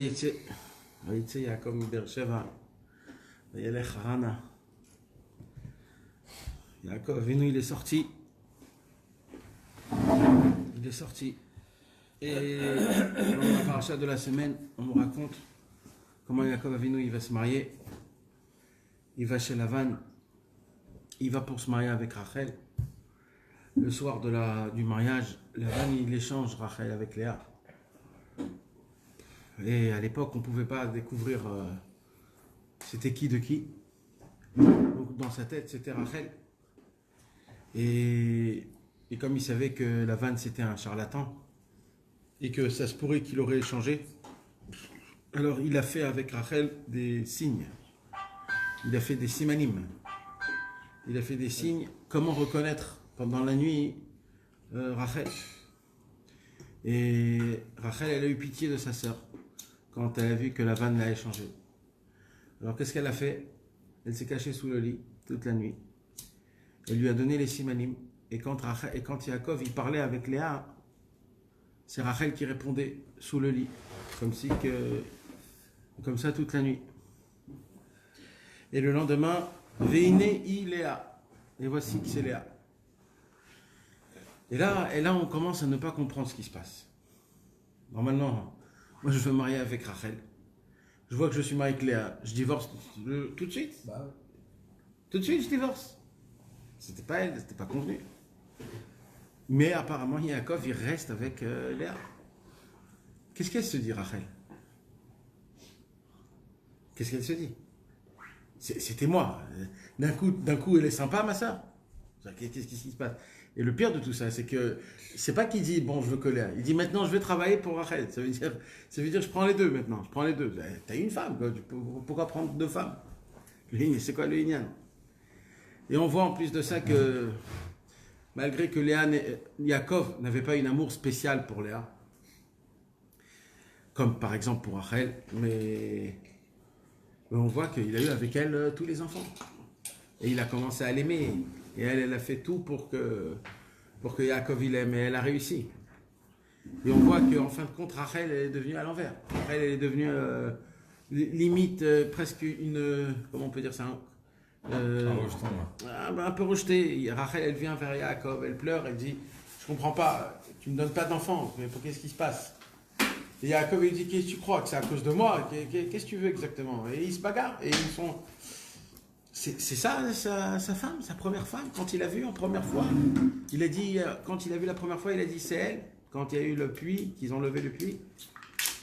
ויצא יעקב מבאר שבע וילך חרנה. Yaakov Avinu, il est sorti. Il est sorti. Et dans la paracha de la semaine, on nous raconte comment Yaakov Avinu il va se marier. Il va chez Lavan. Il va pour se marier avec Rachel. Le soir du mariage, Lavan il échange Rachel avec Léa. Et à l'époque, on ne pouvait pas découvrir c'était qui de qui. Donc dans sa tête, c'était Rachel. Et comme il savait que Lavan c'était un charlatan et que ça se pourrait qu'il aurait échangé, alors il a fait avec Rachel des signes. Il a fait des simanim. Il a fait des signes. Comment reconnaître pendant la nuit Rachel. Et Rachel, elle a eu pitié de sa sœur quand elle a vu que Lavan l'a échangé. Alors qu'est-ce qu'elle a fait? Elle s'est cachée sous le lit toute la nuit. Elle lui a donné les simanim. Et quand Yaakov il parlait avec Léa, c'est Rachel qui répondait sous le lit, comme ça toute la nuit. Et le lendemain, Veine i Léa. Et voici que c'est Léa. Et là, on commence à ne pas comprendre ce qui se passe. Normalement, moi je veux me marier avec Rachel. Je vois que je suis marié avec Léa. Je divorce tout de suite. Tout de suite, je divorce. C'était pas elle, c'était pas convenu. Mais apparemment, Yaakov, il reste avec Léa. Qu'est-ce qu'elle se dit, Rachel? Qu'est-ce qu'elle se dit? C'était moi. D'un coup, elle est sympa, ma soeur. Qu'est-ce qui se passe? Et le pire de tout ça, c'est que c'est pas qu'il dit bon, je veux que Léa. Il dit maintenant, je vais travailler pour Rachel. Ça veut dire je prends les deux maintenant. Je prends les deux. T'as une femme, quoi. Pourquoi prendre deux femmes? C'est quoi le Inyan? Et on voit en plus de ça que malgré que Yaakov n'avait pas un amour spécial pour Léa, comme par exemple pour Rachel, mais on voit qu'il a eu avec elle tous les enfants. Et il a commencé à l'aimer. Et elle a fait tout pour que Yaakov il aime. Et elle a réussi. Et on voit qu'en fin de compte, Rachel elle est devenue à l'envers. Rachel elle est devenue limite presque une... Comment on peut dire ça, un peu rejetée. Rachel elle vient vers Yaakov, elle pleure, elle dit je comprends pas, tu me donnes pas d'enfant, mais qu'est-ce qui se passe? Et Yaakov il dit qu'est-ce que tu crois, que c'est à cause de moi? Qu'est-ce que tu veux exactement? Et ils se bagarrent et ils sont... C'est ça sa femme, sa première femme, quand il a vu en première fois. Il a dit, quand il a vu la première fois, il a dit c'est elle, quand il y a eu le puits, qu'ils ont levé le puits.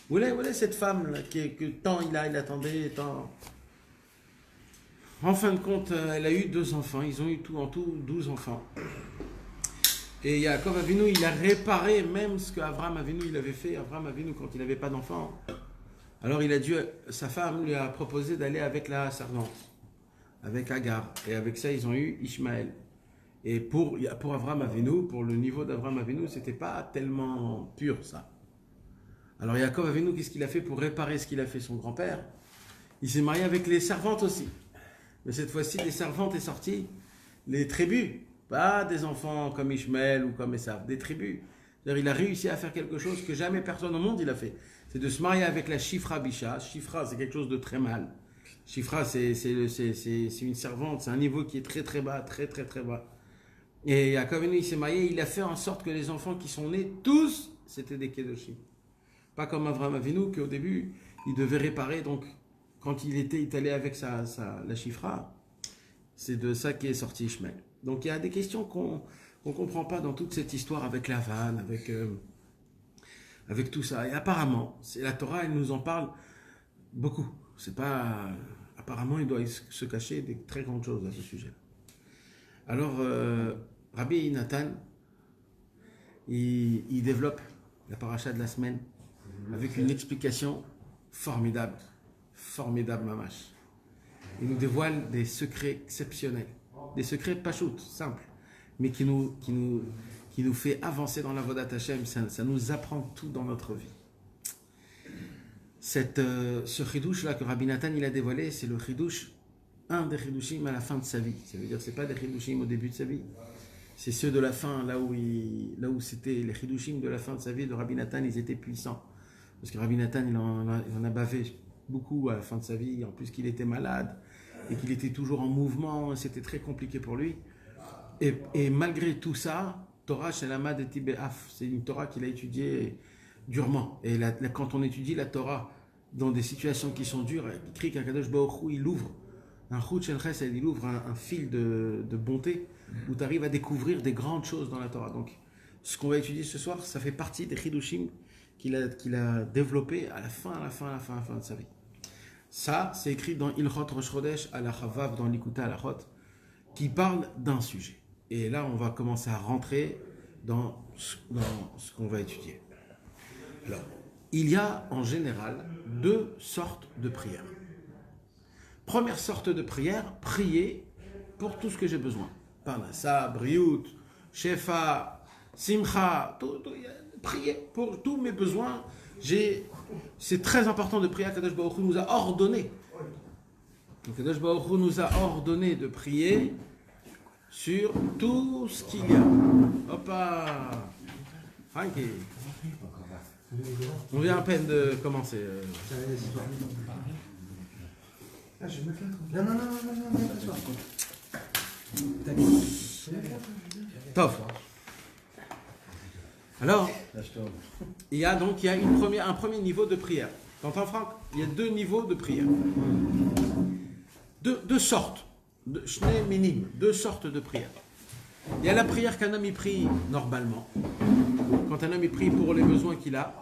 Voilà cette femme là, que tant il attendait, tant... En fin de compte, elle a eu 2 enfants. Ils ont eu en tout 12 enfants. Et Yaakov Avinu, il a réparé même ce qu'Abraham Avinu il avait fait. Abraham Avinu, quand il n'avait pas d'enfants, alors sa femme lui a proposé d'aller avec la servante, avec Agar. Et avec ça, ils ont eu Ishmaël. Et pour Abraham Avinu, pour le niveau d'Abraham Avinu, c'était pas tellement pur ça. Alors Yaakov Avinu, qu'est-ce qu'il a fait pour réparer ce qu'il a fait son grand-père? Il s'est marié avec les servantes aussi. Mais cette fois-ci, les servantes est sorties, les tribus, pas des enfants comme Ishmaël ou comme Esav, des tribus. C'est-à-dire, il a réussi à faire quelque chose que jamais personne au monde il a fait. C'est de se marier avec la Shifra Bisha. Shifra, c'est quelque chose de très mal. Shifra, c'est une servante, c'est un niveau qui est très très bas, très très très bas. Et Yaakov il s'est marié, il a fait en sorte que les enfants qui sont nés, tous, c'était des Kedoshim. Pas comme Avraham Avinu, qu'au début, il devait réparer, donc... Quand il est allé avec la Shifra, c'est de ça qu'est sorti Ishmael. Donc il y a des questions qu'on ne comprend pas dans toute cette histoire avec Lavan, avec tout ça. Et apparemment, la Torah, elle nous en parle beaucoup. C'est pas, apparemment, il doit se cacher des très grandes choses à ce sujet. Alors, Rabbi Nathan, il développe la paracha de la semaine avec une explication formidable mamash. Il nous dévoile des secrets exceptionnels, des secrets pachout, simples, mais qui nous fait avancer dans la Vodat Hashem. Ça nous apprend tout dans notre vie. Ce chidouche là que Rabbi Nathan il a dévoilé, c'est le chidouche, un des chidushim à la fin de sa vie. Ça veut dire c'est pas des chidushim au début de sa vie, c'est ceux de la fin, là où c'était les chidushim de la fin de sa vie de Rabbi Nathan, ils étaient puissants. Parce que Rabbi Nathan, il en a bavé beaucoup à la fin de sa vie, en plus qu'il était malade et qu'il était toujours en mouvement, c'était très compliqué pour lui. Et malgré tout ça, Torah Shalama de Tibéaf, c'est une Torah qu'il a étudiée durement. Et quand on étudie la Torah dans des situations qui sont dures, il écrit qu'Akadosh Baruch Hu, il ouvre un chut shel chesed, il ouvre un fil de bonté où tu arrives à découvrir des grandes choses dans la Torah. Donc, ce qu'on va étudier ce soir, ça fait partie des chidushim qu'il a développé à la fin de sa vie. Ça, c'est écrit dans Ilchot Rosh Chodesh à la Chavav, dans l'Ikuta à la Chot, qui parle d'un sujet. Et là, on va commencer à rentrer dans ce qu'on va étudier. Alors, il y a en général deux sortes de prières. Première sorte de prière, prier pour tout ce que j'ai besoin. Parnassa, Briout, Shefa, Simcha, prier pour tous mes besoins. C'est très important de prier. Kadosh Baruch Hu nous a ordonné. Kadosh Baruch Hu nous a ordonné de prier sur tout ce qu'il y a. Hoppa, Frankie. On vient à peine de commencer. Non, Top. Alors, il y a un premier niveau de prière. T'entends, Franck? Il y a deux niveaux de prière. Deux sortes. Deux sortes de prières. Il y a la prière qu'un homme y prie normalement, quand un homme y prie pour les besoins qu'il a.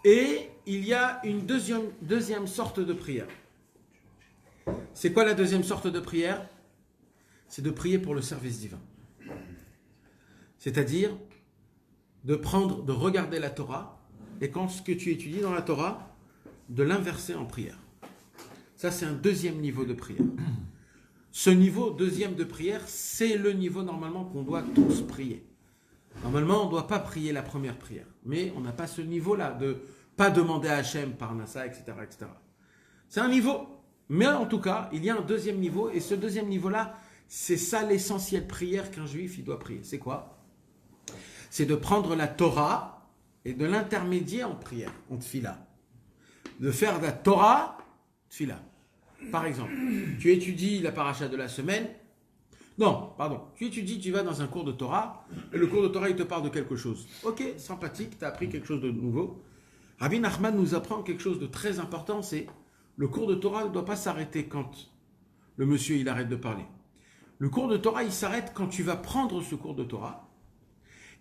Et il y a une deuxième sorte de prière. C'est quoi la deuxième sorte de prière? C'est de prier pour le service divin. C'est-à-dire de regarder la Torah et quand ce que tu étudies dans la Torah, de l'inverser en prière. Ça, c'est un deuxième niveau de prière. Ce niveau deuxième de prière, c'est le niveau normalement qu'on doit tous prier. Normalement, on ne doit pas prier la première prière, mais on n'a pas ce niveau-là de pas demander à Hachem par Nassa, etc., etc. C'est un niveau, mais en tout cas, il y a un deuxième niveau, et ce deuxième niveau-là, c'est ça l'essentiel prière qu'un juif il doit prier. C'est quoi? C'est de prendre la Torah et de l'intermédier en prière, en tfila. De faire de la Torah tfila. Par exemple, tu étudies la paracha de la semaine. Non, pardon. Tu vas dans un cours de Torah, et le cours de Torah, il te parle de quelque chose. Ok, sympathique, tu as appris quelque chose de nouveau. Rabbi Nachman nous apprend quelque chose de très important, c'est le cours de Torah ne doit pas s'arrêter quand le monsieur, il arrête de parler. Le cours de Torah, il s'arrête quand tu vas prendre ce cours de Torah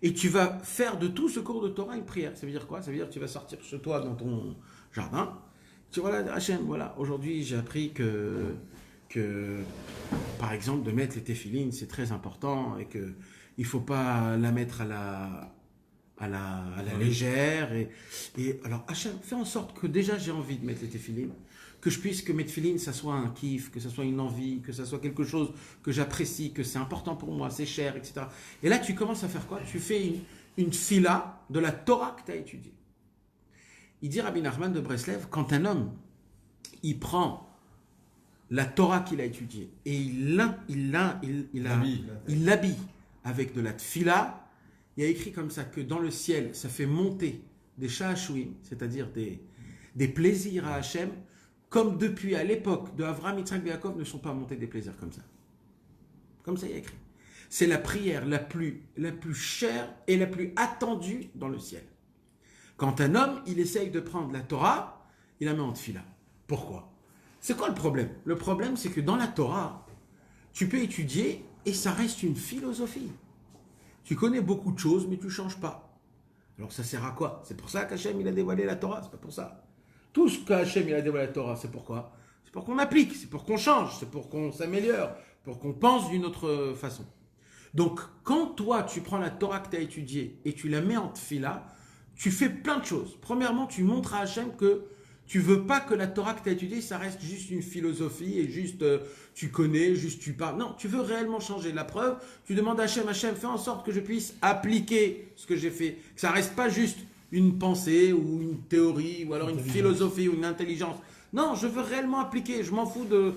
et tu vas faire de tout ce cours de Torah une prière. Ça veut dire quoi? Ça veut dire que tu vas sortir chez toi dans ton jardin. Tu vois, là, Hachem, voilà, aujourd'hui j'ai appris que, par exemple, de mettre les téphilines, c'est très important et qu'il ne faut pas la mettre à la légère. Et alors, Hachem, fais en sorte que déjà j'ai envie de mettre les téphilines, que mes téphilines, ça soit un kiff, que ça soit une envie, que ça soit quelque chose que j'apprécie, que c'est important pour moi, c'est cher, etc. Et là, tu commences à faire quoi? Tu fais une fila de la Torah que tu as étudiée. Il dit Rabbi Nachman de Breslev, quand un homme, il prend la Torah qu'il a étudiée et il l'habille avec de la tfila, il y a écrit comme ça que dans le ciel, ça fait monter des shahashouim, c'est-à-dire des plaisirs à Hachem, comme depuis à l'époque de Avraham, Yitzhak et Yaakov ne sont pas montés des plaisirs comme ça. Comme ça, il y a écrit. C'est la prière la plus chère et la plus attendue dans le ciel. Quand un homme, il essaye de prendre la Torah, il la met en tfila. Pourquoi? C'est quoi le problème? Le problème, c'est que dans la Torah, tu peux étudier et ça reste une philosophie. Tu connais beaucoup de choses, mais tu ne changes pas. Alors ça sert à quoi? C'est pour ça qu'Hachem, il a dévoilé la Torah, c'est pas pour ça. Tout ce qu'Hachem, il a dévoilé la Torah, c'est pourquoi? C'est pour qu'on applique, c'est pour qu'on change, c'est pour qu'on s'améliore, pour qu'on pense d'une autre façon. Donc, quand toi, tu prends la Torah que tu as étudiée et tu la mets en tfila, tu fais plein de choses. Premièrement, tu montres à Hachem que tu veux pas que la Torah que tu as étudiée, ça reste juste une philosophie et juste tu connais, juste tu parles. Non, tu veux réellement changer. La preuve, tu demandes à Hachem, fais en sorte que je puisse appliquer ce que j'ai fait. Que ça reste pas juste une pensée ou une théorie ou alors une philosophie ou une intelligence. Non, je veux réellement appliquer. Je m'en fous de...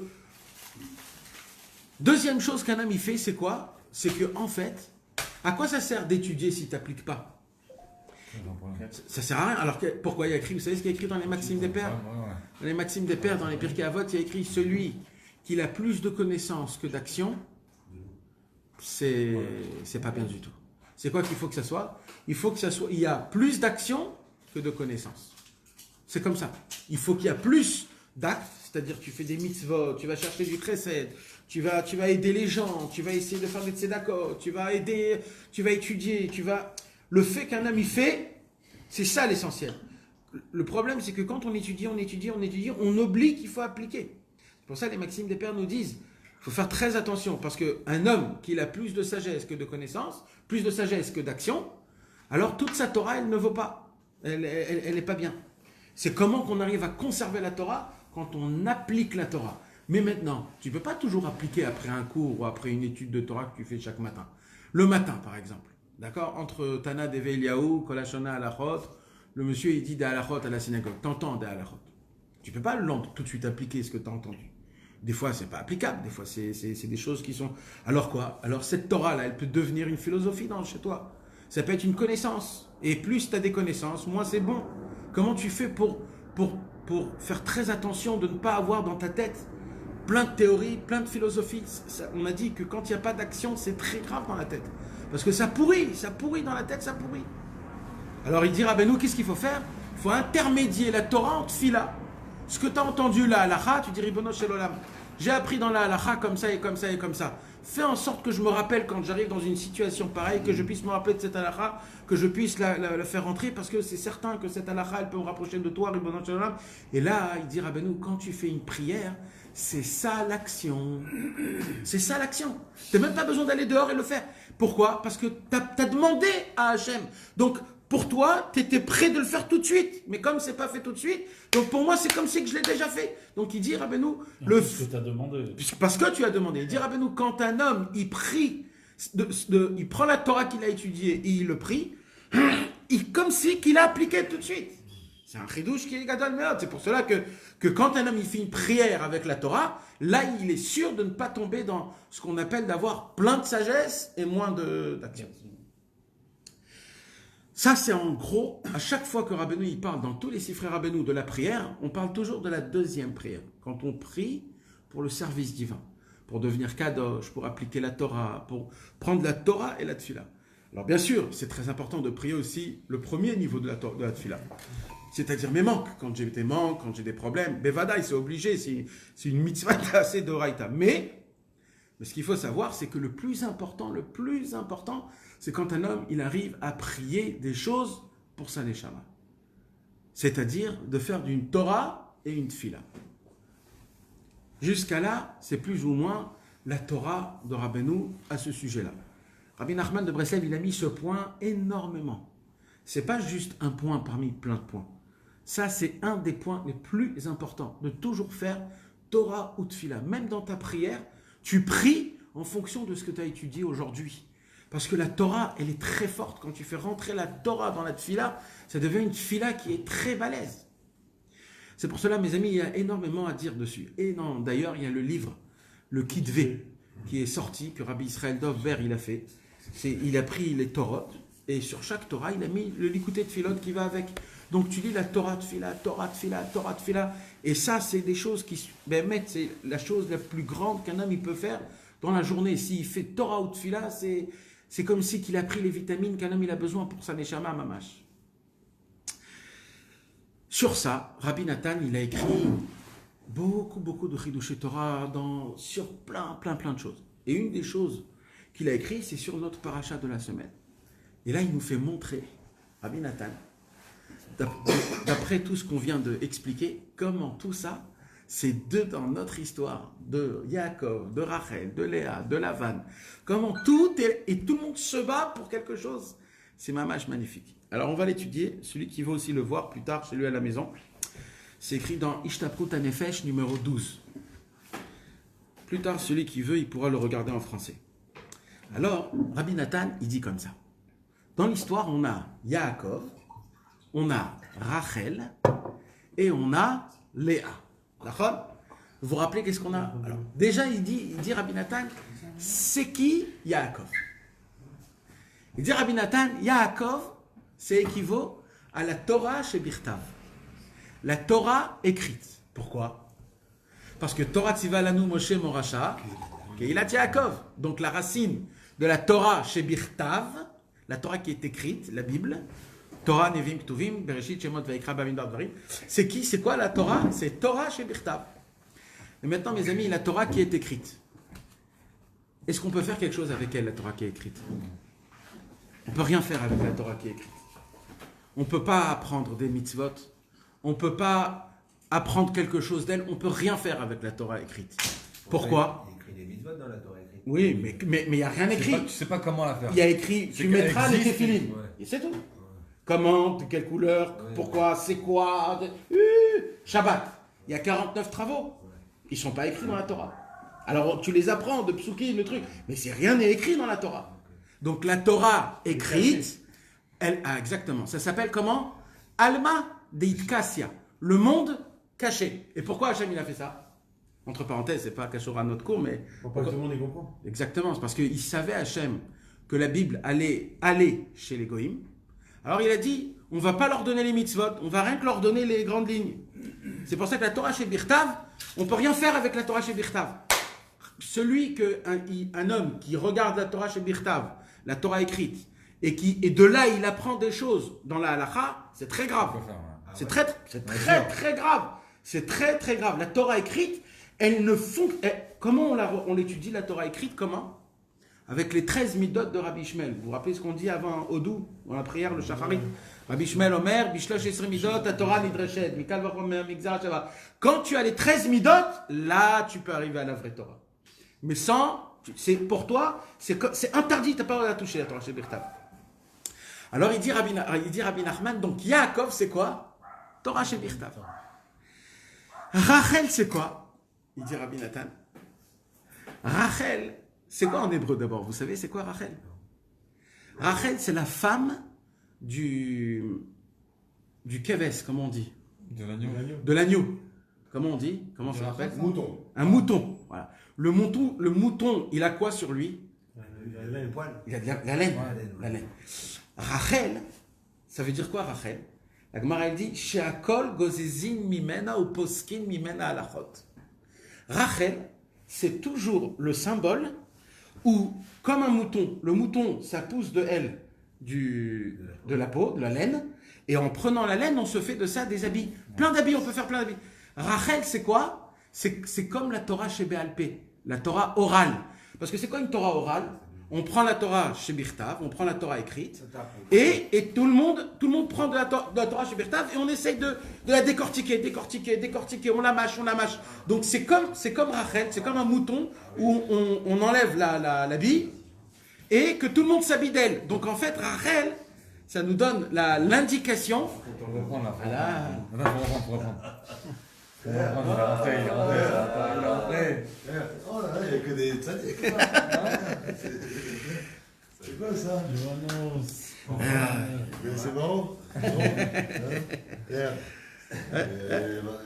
Deuxième chose qu'un homme il fait, c'est quoi? C'est que en fait, à quoi ça sert d'étudier si tu n'appliques pas? Ça sert à rien. Alors pourquoi il y a écrit, vous savez ce qu'il y a écrit dans les Maximes des Pères? Dans les Maximes des Pères, dans les Pirkei Avot, il y a écrit celui qui a plus de connaissances que d'actions, c'est pas bien du tout. C'est quoi qu'il faut que ça soit? Il faut que ça soit, il y a plus d'actions que de connaissances. C'est comme ça. Il faut qu'il y a plus d'actes, c'est-à-dire tu fais des mitzvot, tu vas chercher du chesed, tu vas aider les gens, tu vas essayer de faire des tzedakot, tu vas aider, tu vas étudier, le fait qu'un homme y fait, c'est ça l'essentiel. Le problème, c'est que quand on étudie, on oublie qu'il faut appliquer. C'est pour ça que les Maximes des Pères nous disent, il faut faire très attention, parce qu'un homme qui a plus de sagesse que de connaissances, plus de sagesse que d'action, alors toute sa Torah, elle ne vaut pas. Elle n'est pas bien. C'est comment qu'on arrive à conserver la Torah quand on applique la Torah. Mais maintenant, tu ne peux pas toujours appliquer après un cours ou après une étude de Torah que tu fais chaque matin. Le matin, par exemple. D'accord? Entre Tana Deve Eliyahu, Kol Hashana Halachot, le monsieur il dit des halachot à la synagogue. T'entends des halachot. Tu ne peux pas tout de suite appliquer ce que tu as entendu. Des fois, c'est pas applicable. Des fois, c'est des choses qui sont... Alors quoi? Alors cette Torah-là, elle peut devenir une philosophie chez toi. Ça peut être une connaissance. Et plus tu as des connaissances, moins c'est bon. Comment tu fais pour faire très attention de ne pas avoir dans ta tête plein de théories, plein de philosophies? On a dit que quand il n'y a pas d'action, c'est très grave dans la tête. Parce que ça pourrit dans la tête, ça pourrit. Alors il dit, Rabbeinu, qu'est-ce qu'il faut faire? Il faut intermédier la Torah en tfila. Ce que tu as entendu là, halakha, tu dis, Ribono shel olam, j'ai appris dans la halakha comme ça et comme ça et comme ça. Fais en sorte que je me rappelle quand j'arrive dans une situation pareille, que je puisse me rappeler de cette halakha, que je puisse la faire rentrer, parce que c'est certain que cette halakha, elle peut me rapprocher de toi, Ribono shel olam. Et là, il dit, Rabbeinu, quand tu fais une prière, c'est ça l'action. C'est ça l'action. Tu n'as même pas besoin d'aller dehors et le faire. Pourquoi? Parce que tu as demandé à Hachem. Donc, pour toi, tu étais prêt de le faire tout de suite. Mais comme c'est pas fait tout de suite, donc pour moi, c'est comme si que je l'ai déjà fait. Donc il dit, Rabbeinu... Parce que tu as demandé. Parce que tu as demandé. Il dit, Rabbeinu, quand un homme, il prie, il prend la Torah qu'il a étudiée et il le prie, comme si qu'il a appliqué tout de suite. C'est un chidouche qui est gadol meod. C'est pour cela que quand un homme il fait une prière avec la Torah, là, il est sûr de ne pas tomber dans ce qu'on appelle d'avoir plein de sagesse et moins d'action. Ça, c'est en gros, à chaque fois que Rabbeinu il parle dans tous les sifrei Rabbeinu de la prière, on parle toujours de la deuxième prière. Quand on prie pour le service divin, pour devenir kadosh, pour appliquer la Torah, pour prendre la Torah et la tfila. Alors bien sûr, c'est très important de prier aussi le premier niveau de la tfila. C'est-à-dire mes manques, quand j'ai des manques, quand j'ai des problèmes. Bevadaï, c'est obligé, c'est une mitzvah assez d'oraïta. Mais ce qu'il faut savoir, c'est que le plus important, c'est quand un homme, il arrive à prier des choses pour sa neshama. C'est-à-dire de faire d'une Torah et une tfila. Jusqu'à là, c'est plus ou moins la Torah de Rabbeinu à ce sujet-là. Rabbi Nachman de Breslev, il a mis ce point énormément. C'est pas juste un point parmi plein de points. Ça, c'est un des points les plus importants, de toujours faire Torah ou tfila. Même dans ta prière, tu pries en fonction de ce que tu as étudié aujourd'hui. Parce que la Torah, elle est très forte. Quand tu fais rentrer la Torah dans la tfila, ça devient une tfila qui est très balèze. C'est pour cela, mes amis, il y a énormément à dire dessus. Et non, d'ailleurs, il y a le livre, le Kitvé, qui est sorti, que Rabbi Israël Dovber, il a fait. Il a pris les Torot, et sur chaque Torah, il a mis le Likutei Tfilot qui va avec. Donc tu lis la Torah Tfila, Torah Tfila, Torah Tfila. Et ça, c'est des choses qui... c'est la chose la plus grande qu'un homme il peut faire dans la journée. S'il fait Torah ou Tfila, c'est comme si qu'il a pris les vitamines qu'un homme il a besoin pour sa neshama mamash. Sur ça, Rabbi Nathan, il a écrit beaucoup de Chidushei Torah sur plein de choses. Et une des choses qu'il a écrit, c'est sur notre paracha de la semaine. Et là, il nous fait montrer, Rabbi Nathan, d'après tout ce qu'on vient d'expliquer, comment tout ça, c'est dans notre histoire de Yaakov, de Rachel, de Léa, de Lavan, comment tout est, et tout le monde se bat pour quelque chose. C'est mamash magnifique. Alors on va l'étudier, celui qui veut aussi le voir plus tard chez lui à la maison. C'est écrit dans Ishtaprut HaNefesh numéro 12. Plus tard, celui qui veut, il pourra le regarder en français. Alors, Rabbi Nathan, il dit comme ça. Dans l'histoire, on a Yaakov, on a Rachel et on a Léa. D'accord? Vous vous rappelez qu'est-ce qu'on a? Alors, déjà, il dit Rabbi Nathan, c'est qui Yaakov? Il dit Rabbi Nathan, Yaakov, c'est équivaut à la Torah chez Birtav. La Torah écrite. Pourquoi? Parce que Torah Tziva Lanu Moshe Moracha, Keilat Yaakov. Donc la racine de la Torah chez Birtav, la Torah qui est écrite, la Bible, Torah Nevim Ktuvim, Bereshit Shemot Vaikra Bamim Dvarim. C'est qui? C'est quoi la Torah? C'est Torah chez Birtav. Et maintenant, mes amis, la Torah qui est écrite. Est-ce qu'on peut faire quelque chose avec elle, la Torah qui est écrite? On ne peut rien faire avec la Torah qui est écrite. On ne peut pas apprendre des mitzvot. On ne peut pas apprendre quelque chose d'elle. On ne peut rien faire avec la Torah écrite. Pourquoi? Il y a écrit des mitzvot dans la Torah écrite. Oui, mais il n'y a rien écrit. Tu ne sais pas comment la faire. Il y a écrit, tu mettras les téphilines. Ouais. Et c'est tout. Comment, de quelle couleur, pourquoi, c'est quoi, Shabbat. Il y a 49 travaux. Ils ne sont pas écrits dans la Torah. Alors tu les apprends de psukim, le truc, mais rien n'est écrit dans la Torah. Donc la Torah écrite, exactement, ça s'appelle comment? Alma Deitkassia, le monde caché. Et pourquoi Hachem il a fait ça? Entre parenthèses, c'est pas caché à notre cours, mais... Pour pas que tout le monde y comprend. Exactement, c'est parce qu'il savait Hachem que la Bible allait aller chez les Goïms. Alors il a dit, on ne va pas leur donner les mitzvot, on va rien que leur donner les grandes lignes. C'est pour ça que la Torah chez Birtav, on ne peut rien faire avec la Torah chez Birtav. Un homme qui regarde la Torah chez Birtav, la Torah écrite, et de là il apprend des choses dans la halakha, c'est très grave. C'est très grave. C'est très grave. La Torah écrite, elle ne fonctionne. Comment on l'étudie la Torah écrite? Comment? Avec les 13 midot de Rabbi Ishmael. Vous vous rappelez ce qu'on dit avant Odou, dans la prière, le Shacharit? Rabbi Ishmael Omer, Bishlosh Esri midot, ta Torah nidreshet, Mikal Vachomer, Migzar Shava. Quand tu as les 13 midot, là tu peux arriver à la vraie Torah. Mais c'est pour toi, c'est interdit, tu n'as pas le droit de la toucher, la Torah chez Birtav. Alors il dit Rabbi Nachman, donc Yaakov c'est quoi? Torah chez Birtav. Rachel c'est quoi? Il dit Rabbi Nathan. Rachel, c'est quoi en hébreu d'abord? Vous savez c'est quoi Rachel? Rachel c'est la femme du keves, comment on dit? De l'agneau. De l'agneau. Comment on dit? Comment ça s'appelle? Mouton. Un mouton. Voilà. Le mouton, il a quoi sur lui? Il a les poils. Il a de la laine. Ouais, La laine. Rachel, ça veut dire quoi Rachel? La Gemara elle dit Sheakol gozezin mimena ou poskin mimena alachot. Rachel, c'est toujours le symbole où, comme un mouton, le mouton, ça pousse de elle de la peau, de la laine, et en prenant la laine, on se fait de ça des habits. Plein d'habits, on peut faire plein d'habits. Rachel, c'est quoi? C'est comme la Torah chez Béalpé, la Torah orale. Parce que c'est quoi une Torah orale? On prend la Torah chez Birtav, on prend la Torah écrite, et tout le monde prend de la Torah chez Birtav, et on essaye de la décortiquer, on la mâche. Donc c'est comme Rachel, c'est comme un mouton où on enlève la bille, et que tout le monde s'habille d'elle. Donc en fait, Rachel, ça nous donne l'indication. On va reprendre là. Voilà. Faut reprendre. Il est rentré. Oh là là, il n'y a que des tzaddik. C'est quoi ça? C'est bon?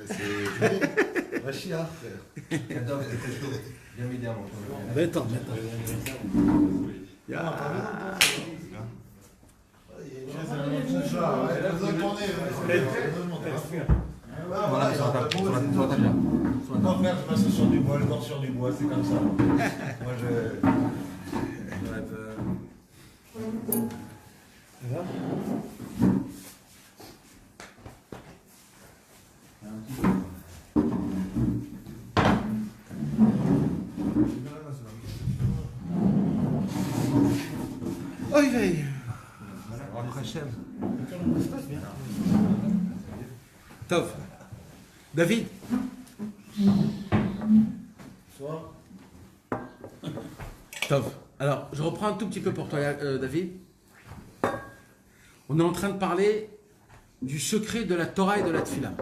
C'est Mashiach, frère. J'adore les textos. Bien m'aider à m'entendre. Attends. Voilà, sur la table. Non, frère, je passe sur du bois, le corps sur du bois, c'est comme ça. Moi, je. Oy vey. Tov. David. Soir. Tov. Alors, je reprends un tout petit peu pour toi, David. On est en train de parler du secret de la Torah et de la Tfila.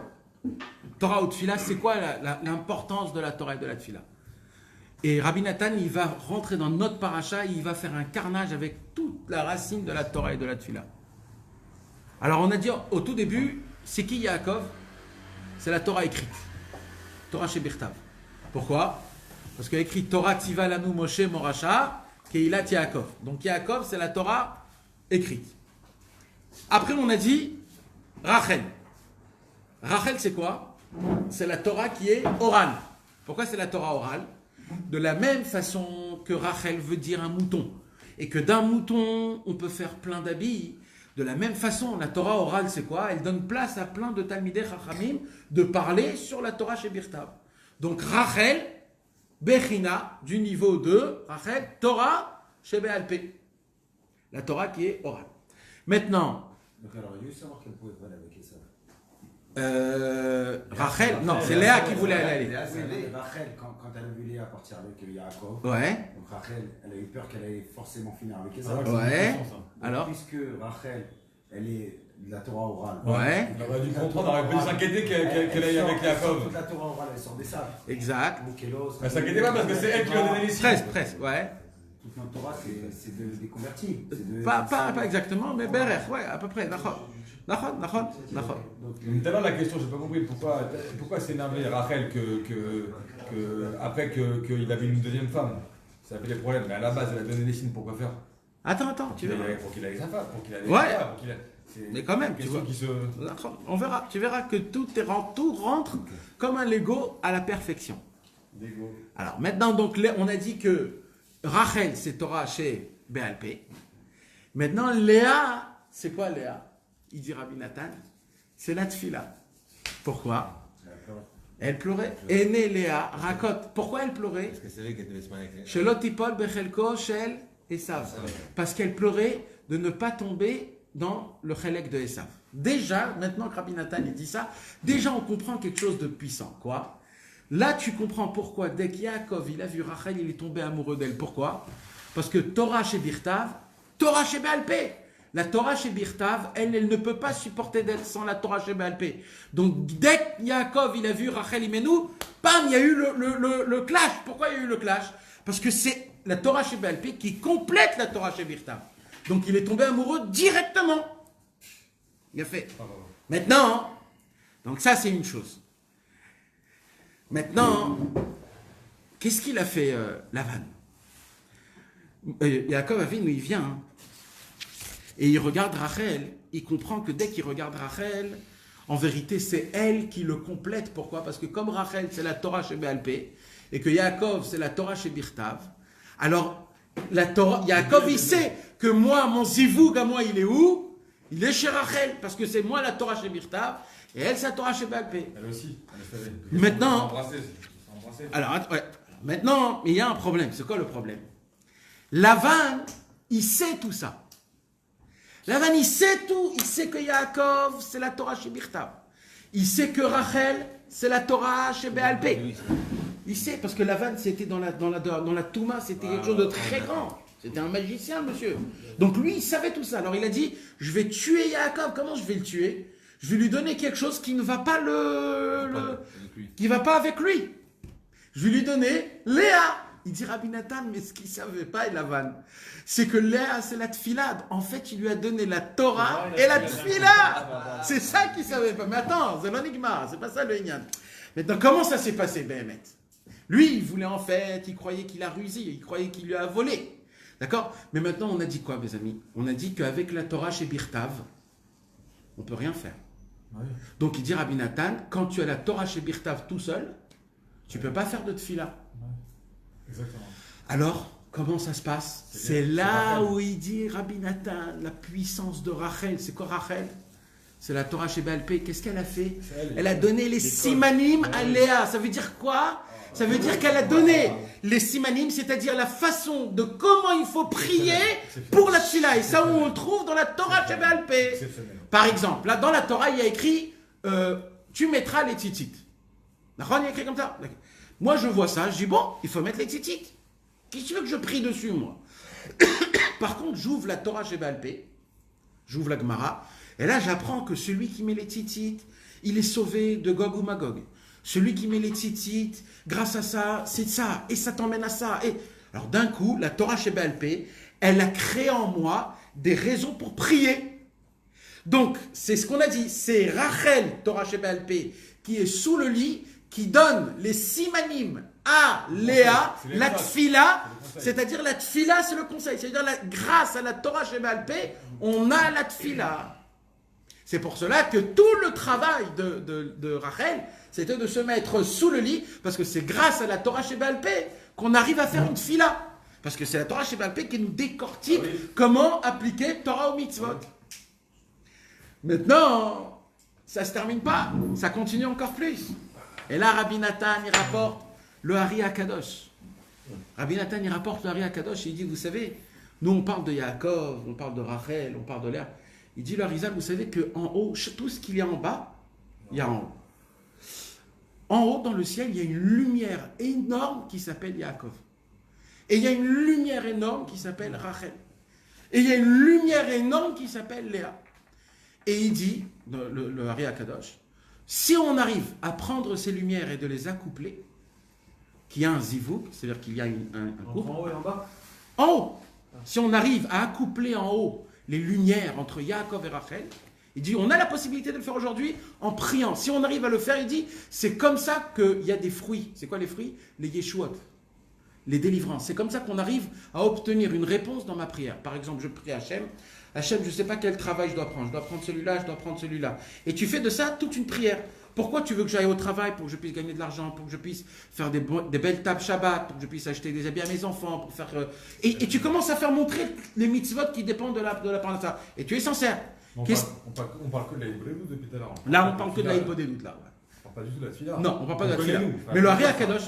Torah ou Tfila, c'est quoi l'importance de la Torah et de la Tfila? Et Rabbi Nathan, il va rentrer dans notre paracha, il va faire un carnage avec toute la racine de la Torah et de la Tfila. Alors, on a dit au tout début, c'est qui Yaakov? C'est la Torah écrite. Torah chez Birtav. Pourquoi? Parce qu'il y a écrit Torah Tziva Lanu Moshe Moracha, Keilat Yaakov. Donc Yaakov, c'est la Torah écrite. Après, on a dit Rachel. Rachel, c'est quoi? C'est la Torah qui est orale. Pourquoi c'est la Torah orale? De la même façon que Rachel veut dire un mouton, et que d'un mouton, on peut faire plein d'habits, de la même façon, la Torah orale, c'est quoi? Elle donne place à plein de Talmidei Chachamim de parler sur la Torah chez Birtav. Donc Rachel, Bechina, du niveau de Rachel, Torah chez Béalpé. La Torah qui est orale. Maintenant, Donc alors, il veut savoir qu'elle pouvait pas aller avec Esav. Rachel, non, c'est Léa qui voulait aller. Léa, c'est Rachel, quand elle a vu Léa partir avec Yaakov. Ouais. Donc Rachel, elle a eu peur qu'elle allait forcément finir avec Esav. Ouais. Donc, Alors puisque Rachel, elle est de la Torah orale. Ouais. On aurait dû comprendre, on aurait pu s'inquiéter qu'elle aille avec Yaakov. Toute la Torah orale, elle sort d'Esav. Exact. Donc Elos. Elle s'inquiétait pas parce que c'est elle qui lui a donné les signes. Presque, ouais. Toute notre Torah, c'est des convertis. Pas exactement, mais Berech, ouais, à peu près. Nachon. Mais tout à l'heure, la question, j'ai pas compris pourquoi s'énerver Rachel après qu'il avait une deuxième femme. Ça fait des problèmes, mais à la base, elle a donné des signes pour quoi faire? Attends, tu verras. Pour qu'il aille sa femme, pour qu'il aille Ouais. sa femme, Mais quand même, tu vois. On verra, tu verras que tout rentre comme un Lego à la perfection. Alors maintenant, donc, on a dit que Rachel, c'est Torah chez Béalpé. Maintenant, Léa, c'est quoi Léa? Il dit Rabbi Nathan, c'est la tfila. Pourquoi? Elle pleurait. Aînée Léa, raconte. Pourquoi elle pleurait? Parce que c'est vrai qu'elle devait se marier avec Chez Lotipol, Bechelko, Shel, Esav. Parce qu'elle pleurait de ne pas tomber dans le chelek de Esav. Déjà, maintenant que Rabbi Nathan il dit ça, déjà on comprend quelque chose de puissant. Quoi? Là, tu comprends pourquoi, dès qu'Yaakov il a vu Rachel, il est tombé amoureux d'elle. Pourquoi? Parce que Torah chez Birtav, Torah chez Béalpé. La Torah chez Birtav, elle ne peut pas supporter d'être sans la Torah chez Béalpé. Donc, dès que Yaakov il a vu Rachel Imenu, bam, il y a eu le clash. Pourquoi il y a eu le clash? Parce que c'est la Torah chez Béalpé qui complète la Torah chez Birtav. Donc, il est tombé amoureux directement. Il a fait. Maintenant, donc ça, c'est une chose. Maintenant, qu'est-ce qu'il a fait, Lavan? Yaakov Avinu, il vient, hein. Et il regarde Rachel, il comprend que dès qu'il regarde Rachel, en vérité, c'est elle qui le complète. Pourquoi? Parce que comme Rachel, c'est la Torah chez Béalpé, et que Yaakov, c'est la Torah chez Birtav, alors, la Torah, Yaakov, il sait que moi, mon zivoug à moi, il est où? Il est chez Rachel, parce que c'est moi la Torah chez Birtav, et elle, c'est la Torah chez Béalpé. Elle aussi, elle savait. Maintenant, Embrasser. alors, ouais, maintenant, il y a un problème. C'est quoi le problème? Lavan, il sait tout ça. Lavan, il sait tout. Il sait que Yaakov, c'est la Torah chez Birtav. Il sait que Rachel, c'est la Torah chez Béalpé. Il sait, parce que Lavan, c'était dans la Touma, c'était quelque chose de très grand. C'était un magicien, monsieur. Donc lui, il savait tout ça. Alors il a dit, je vais tuer Yaakov. Comment je vais le tuer? Je vais lui donner quelque chose qui ne va pas qui va pas avec lui. Je vais lui donner Léa. Il dit Rabbi Nathan, mais ce qu'il ne savait pas, Lavan, c'est que Léa, c'est la tfila. En fait, il lui a donné la Torah et la tfila. C'est ça qu'il ne savait pas. Mais attends, c'est l'enigma, c'est pas ça le Inyan. Maintenant, comment ça s'est passé, Béhémet? Lui, il voulait en fait, il croyait qu'il a rusé, il croyait qu'il lui a volé. D'accord? Mais maintenant, on a dit quoi, mes amis? On a dit qu'avec la Torah chez Birtav, on ne peut rien faire. Oui. Donc, il dit Rabbi Nathan, quand tu as la Torah chez Birtav tout seul, tu ne peux pas faire de tfila. Exactement. Alors, comment ça se passe? C'est là où il dit Rabbi Nathan, la puissance de Rachel. C'est quoi Rachel? C'est la Torah chez Béalpé. Qu'est-ce qu'elle a fait? Elle a donné les simanim à Léa. Ça veut dire quoi? Ça veut dire qu'elle a donné les simanim, c'est-à-dire la façon de comment il faut prier pour la tfila. Et ça, on le trouve dans la Torah chez Béalpé. Par exemple, là, dans la Torah, il y a écrit tu mettras les tzitzit. D'accord? Il y a écrit comme ça. Moi, je vois ça, je dis, bon, il faut mettre les tzitzit. Qu'est-ce que tu veux que je prie dessus, moi? Par contre, j'ouvre la Torah chez Béalpé, j'ouvre la Gemara, et là, j'apprends que celui qui met les tzitzit, il est sauvé de Gog ou Magog. Celui qui met les tzitzit, grâce à ça, c'est ça, et ça t'emmène à ça. Et... Alors, d'un coup, la Torah chez Béalpé, elle a créé en moi des raisons pour prier. Donc, c'est ce qu'on a dit, c'est Rachel, Torah chez Béalpé, qui est sous le lit, qui donne les simanim à Léa, la tfila, c'est-à-dire la tfila, c'est le conseil. C'est-à-dire grâce à la Torah chez Béalpé, on a la tfila. C'est pour cela que tout le travail de Rachel, c'était de se mettre sous le lit, parce que c'est grâce à la Torah chez Baal Pé qu'on arrive à faire une fila. Parce que c'est la Torah chez Baal Pé qui nous décortique comment appliquer Torah au mitzvot. Maintenant, ça ne se termine pas, ça continue encore plus. Et là, Rabbi Nathan, il rapporte le Hari Akadosh. Rabbi Nathan, il rapporte le Hari Akadosh et il dit, vous savez, nous on parle de Yaakov, on parle de Rachel, on parle de Léa. Il dit, le Harizal, vous savez qu'en haut, tout ce qu'il y a en bas, il y a en haut. En haut, dans le ciel, il y a une lumière énorme qui s'appelle Yaakov. Et il y a une lumière énorme qui s'appelle Rachel. Et il y a une lumière énorme qui s'appelle Léa. Et il dit, le Hari Akadosh, si on arrive à prendre ces lumières et de les accoupler, qu'il y a un zivouk, c'est-à-dire qu'il y a un couple. En haut et en bas. En haut. Si on arrive à accoupler en haut les lumières entre Yaakov et Rachel, il dit, on a la possibilité de le faire aujourd'hui en priant. Si on arrive à le faire, il dit, c'est comme ça qu'il y a des fruits. C'est quoi les fruits? Les yeshuot, les délivrances. C'est comme ça qu'on arrive à obtenir une réponse dans ma prière. Par exemple, je prie à Hachem. Hachem, je ne sais pas quel travail je dois prendre. Je dois prendre celui-là, je dois prendre celui-là. Et tu fais de ça toute une prière. Pourquoi tu veux que j'aille au travail? Pour que je puisse gagner de l'argent, pour que je puisse faire des belles tables Shabbat, pour que je puisse acheter des habits à mes enfants, pour faire... Et tu commences à faire montrer les mitzvot qui dépendent de la parnassa. Et tu es sincère. On parle que de la Hibredou depuis tout à l'heure. Là, on parle que de la Hibredou, là. On parle pas du tout de la Tfila. Non, on parle pas de la Tfila. Mais le Hari Akadosh,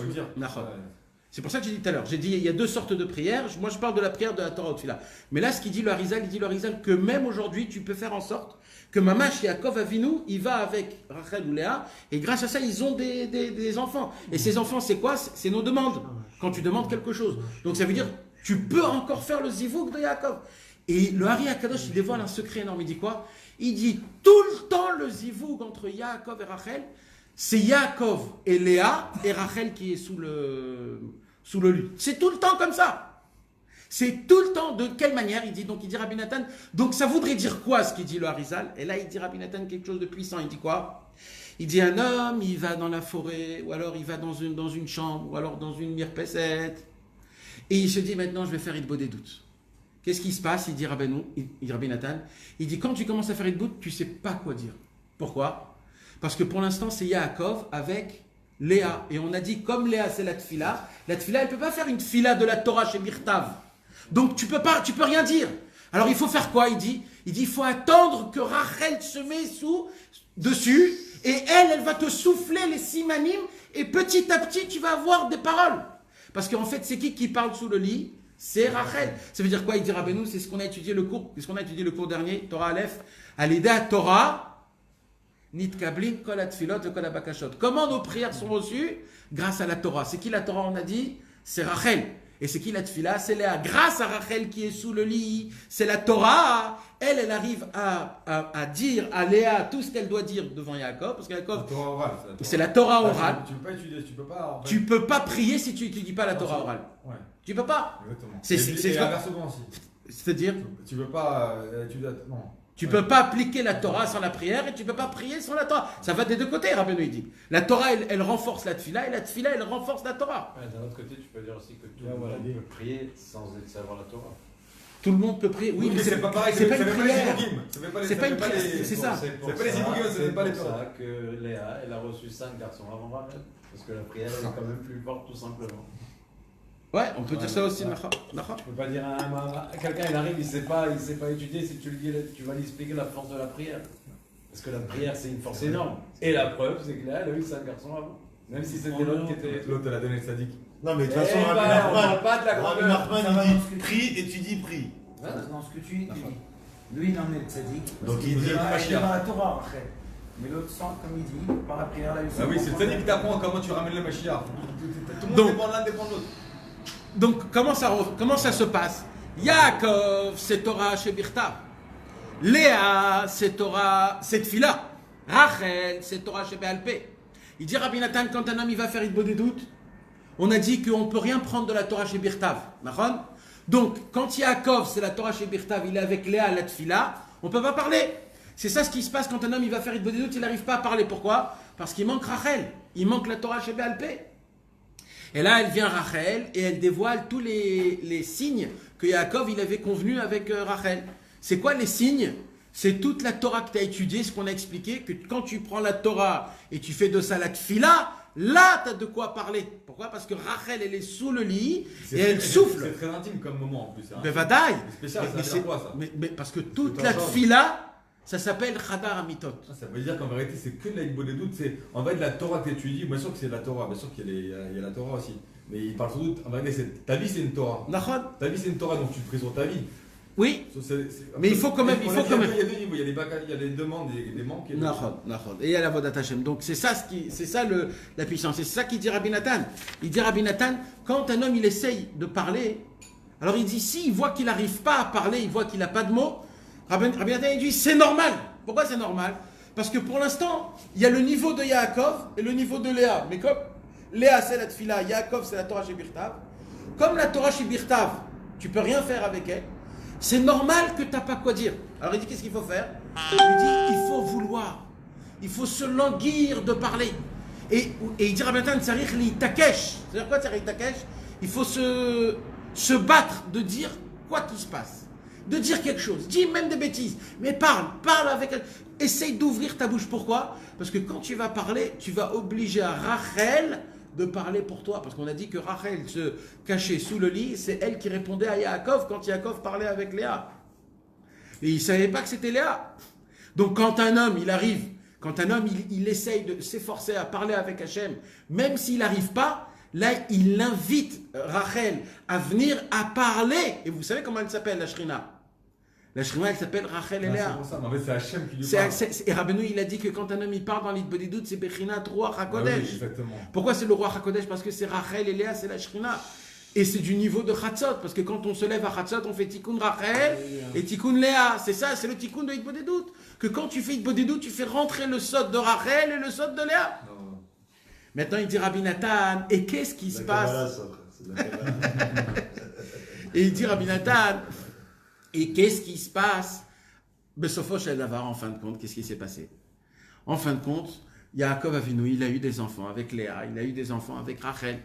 c'est pour ça que j'ai dit tout à l'heure. J'ai dit, il y a deux sortes de prières. Moi, je parle de la prière de la Torah au Tfila. Mais là, ce qu'il dit le Harizal, il dit le Harizal que même aujourd'hui, tu peux faire en sorte que Mamash Yaakov Avinu, il va avec Rachel ou Léa, et grâce à ça, ils ont des enfants. Et ces enfants, c'est quoi? C'est nos demandes. Quand tu demandes quelque chose. Donc ça veut dire, tu peux encore faire le zivouk de Yaakov. Et le Hari Akadosh, il dévoile un secret énorme. Il dit quoi? Il dit, tout le temps, le zivouk entre Yaakov et Rachel, c'est Yaakov et Léa, et Rachel qui est sous le lit. C'est tout le temps comme ça. C'est tout le temps. De quelle manière? Il dit Rabbi Nathan. Donc ça voudrait dire quoi ce qu'il dit le Harizal? Et là il dit Rabbi Nathan quelque chose de puissant. Il dit quoi? Il dit un homme, il va dans la forêt, ou alors il va dans une chambre, ou alors dans une mirpesset, et il se dit maintenant je vais faire Idbo des doutes. Qu'est-ce qui se passe? Il dit Rabbi Nathan. Il dit quand tu commences à faire Idbo, tu ne sais pas quoi dire. Pourquoi? Parce que pour l'instant c'est Yaakov avec Léa. Et on a dit comme Léa c'est la tfila elle ne peut pas faire une tfila de la Torah chez Birtav. Donc tu peux rien dire. Alors il faut faire quoi? Il dit il faut attendre que Rachel se met dessus et elle va te souffler les simanim et petit à petit tu vas avoir des paroles. Parce qu'en fait c'est qui parle sous le lit? C'est Rachel. Ça veut dire quoi? Il dit Rabbeinu, c'est ce qu'on a étudié le cours dernier, Torah Aleph, Alida Torah, Nitkablin kol atfilot kol abakashot. Comment nos prières sont reçues? Grâce à la Torah. C'est qui la Torah? On a dit, c'est Rachel. Et c'est qui la tfila? C'est Léa. Grâce à Rachel qui est sous le lit, c'est la Torah. Elle arrive à dire à Léa tout ce qu'elle doit dire devant Yaakov. Parce que Yaakov, c'est la Torah orale. Tu peux pas étudier, tu peux pas prier si tu n'étudies pas la Torah orale. Ouais. Tu peux pas. Exactement. Et inversement aussi. C'est-à-dire tu peux pas étudier. Non. Tu ne peux pas appliquer la Torah sans la prière et tu ne peux pas prier sans la Torah. Ça va des deux côtés, Rabbeinu dit. La Torah, elle renforce la tfila et la tfila, elle renforce la Torah. Ouais, d'un autre côté, tu peux dire aussi que tout le monde peut prier sans savoir la Torah. Tout le monde peut prier. Oui, mais c'est pas pareil. C'est pas une prière. C'est pas une prière. C'est ça. C'est pour ça que Léa, elle a reçu 5 garçons avant Rachel. Parce que la prière, elle est quand même plus forte, tout simplement. Ouais, on peut dire ça aussi. Tu peux pas dire à quelqu'un, il arrive, il sait pas étudier, si tu vas lui expliquer la force de la prière. Parce que la prière, c'est une force énorme. Et la preuve, c'est que là, elle a eu 5 garçons avant. Même si c'était l'autre qui était... L'autre, elle a donné le sadique. Non, mais de toute façon, Rabbi Nachman, il dit prie et tu dis prie. Dans ce que tu dis, tu dis. Lui, il en est tzaddik. Donc il dit il est dans la Torah, Rachel. Mais l'autre sang, comme il dit, par la prière, là, il Ah oui, c'est le tzaddik qui t'apprend comment tu ramènes le Mashiach. Tout le monde dépend de l'un, dépend de l'autre. Donc, comment ça se passe? Yaakov, c'est Torah chez Birta. Léa, c'est Torah, c'est Tfila. Rachel, c'est Torah chez Béalpé. Il dit Rabbi Nathan, quand un homme il va faire Idbo des doutes, on a dit qu'on ne peut rien prendre de la Torah chez Birtav. Donc, quand Yaakov, c'est la Torah chez Birtav, il est avec Léa, la Tfila, on ne peut pas parler. C'est ça ce qui se passe quand un homme il va faire Idbo des doutes, il n'arrive pas à parler. Pourquoi? Parce qu'il manque Rachel. Il manque la Torah chez Béalpé. Et là, elle vient Rachel et elle dévoile tous les signes que Yaakov il avait convenus avec Rachel. C'est quoi les signes? c'est toute la Torah que tu as étudiée, ce qu'on a expliqué, que quand tu prends la Torah et tu fais de ça la tefila, là, tu as de quoi parler. Pourquoi? Parce que Rachel, elle est sous le lit et elle souffle. C'est très intime comme moment en plus. Hein. Mais vadaï. C'est spécial, ça veut dire quoi ça? Mais parce que toute la tefila, ça s'appelle Chadar Amitot. Ça veut dire qu'en vérité, c'est que de la Hitbo des doutes. C'est en fait de la Torah que tu étudies. Bien sûr que c'est de la Torah, bien sûr qu'il y a la Torah aussi. Mais il parle surtout, en vérité, ta vie c'est une Torah. Ta vie c'est une Torah, donc tu te pries sur ta vie. Oui, mais il faut quand même. Il y a deux niveaux, il y a les demandes et des manques. Et il y a la Vodat Hashem. Donc c'est ça, la puissance. C'est ça qu'il dit Rabbi Nathan. Il dit Rabbi Nathan, quand un homme il essaye de parler, alors il dit, s'il voit qu'il n'arrive pas à parler, il voit qu'il n'a pas de mots, Rabbi Nathan il dit, c'est normal. Pourquoi c'est normal? Parce que pour l'instant, il y a le niveau de Yaakov et le niveau de Léa. Mais comme Léa c'est la Tfila, Yaakov c'est la Torah chez Birtav, comme la Torah chez Birtav, tu peux rien faire avec elle. C'est normal que tu n'as pas quoi dire. Alors il dit, qu'est-ce qu'il faut faire? Il dit, il faut vouloir. Il faut se languir de parler. Et il dit, Rabbi Nathan, Tsarich li takesh. C'est-à-dire quoi, Tsarich takesh? Il faut se battre de dire quoi qu'il se passe. De dire quelque chose. Dis même des bêtises. Mais parle avec elle. Essaye d'ouvrir ta bouche. Pourquoi? Parce que quand tu vas parler, tu vas obliger à Rachel de parler pour toi, parce qu'on a dit que Rachel se cachait sous le lit, c'est elle qui répondait à Yaakov quand Yaakov parlait avec Léa. Et il ne savait pas que c'était Léa. Donc quand un homme, il essaye de s'efforcer à parler avec Hachem, même s'il n'arrive pas, là, il invite Rachel à venir à parler. Et vous savez comment elle s'appelle, la Shrina? La Shrina, elle s'appelle Rachel et Léa. C'est pour ça, mais en fait, c'est Hachem qui lui parle. Et Rabbeinu, il a dit que quand un homme il parle dans l'Itbodidout, c'est Bechinat Ruach HaKodesh. Oui, exactement. Pourquoi c'est le Ruach HaKodesh? Parce que c'est Rachel et Léa, c'est la Shrina. Et c'est du niveau de Chatzot, parce que quand on se lève à Chatzot, on fait Tikkun Rachel et Tikkun Léa. C'est ça, c'est le Tikkun de Itbodidout. Que quand tu fais Itbodidout, tu fais rentrer le Sod de Rachel et le Sod de Léa. Non. Maintenant, il dit Rabbi Nathan, et qu'est-ce qui se passe? Et il dit Rabbi Nathan, et qu'est-ce qui se passe? Besofo shel davar, en fin de compte, qu'est-ce qui s'est passé? En fin de compte, Yaakov Avinu, il a eu des enfants avec Léa, il a eu des enfants avec Rachel,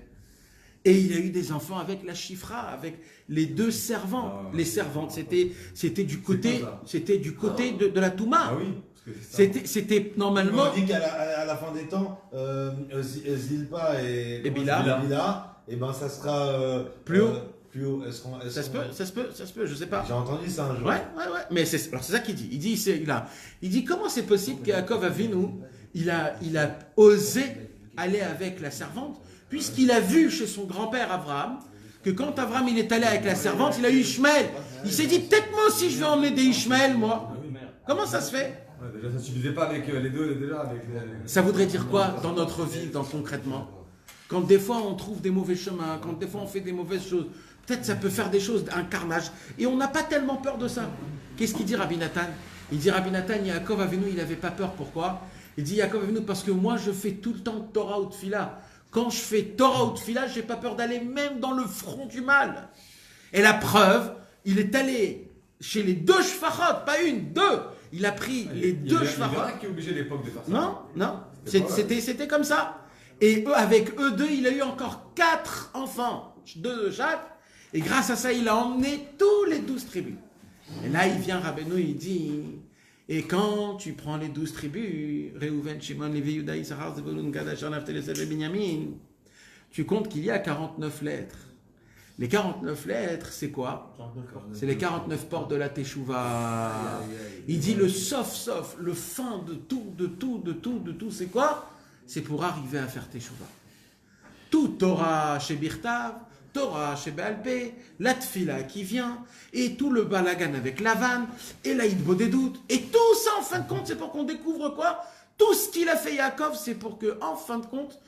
et il a eu des enfants avec la Shifra, avec les deux servantes. Les servantes, c'était du côté, de la Touma. Ah oui. C'était normalement. On dit qu'à la fin des temps, Zilpa et Bila, et ben ça sera plus haut. Plus haut. Ça se peut, je sais pas. J'ai entendu ça un jour. Ouais. Mais c'est ça qu'il dit. Il dit comment c'est possible qu'Yaakov Avinu, il a osé aller avec la servante, puisqu'il a vu chez son grand-père Abraham que quand Abraham il est allé avec la servante, il a eu Ishmaël. Il s'est dit peut-être moi aussi je vais emmener des Ishmaël, moi. Comment ça se fait? Ouais, déjà, ça ne suffisait pas avec les deux, déjà. Ça voudrait dire quoi dans notre vie, concrètement? Quand des fois on trouve des mauvais chemins, quand des fois on fait des mauvaises choses, peut-être ça peut faire des choses, un carnage. Et on n'a pas tellement peur de ça. Qu'est-ce qu'il dit Rabbi Nathan? Il dit Rabbi Nathan, Yaakov Avinu, il n'avait pas peur. Pourquoi? Il dit Yaakov Avinu, parce que moi je fais tout le temps Torah ou Tfila. Quand je fais Torah ou Tfila, je n'ai pas peur d'aller même dans le front du mal. Et la preuve, il est allé chez les deux shfachot, pas une, deux. Il a pris les deux shfachot. Il y en a qui est obligé à l'époque de faire ça. Non. C'était comme ça. Et avec eux deux, il a eu encore 4 enfants, 2 de chaque. Et grâce à ça, il a emmené tous les 12 tribus. Et là, il vient, Rabbeinu, il dit, et quand tu prends les 12 tribus, Reuven, Shimon, Lévi, Yuda, Issachar, Zebulun, Gad, Asher, Naphtali, Sebulun, Binyamin, tu comptes qu'il y a 49 lettres. Les 49 lettres, c'est quoi? C'est les 49 portes de la Teshuvah. Il dit le sauf, le fin de tout, c'est quoi? C'est pour arriver à faire Teshuvah. Tout Torah chez Birtav, Torah chez Béalpé, la Tfila qui vient, et tout le balagan avec Lavan, et la Hitbo des doutes, et tout ça en fin de compte, c'est pour qu'on découvre quoi? Tout ce qu'il a fait Yaakov, c'est pour que en fin de compte,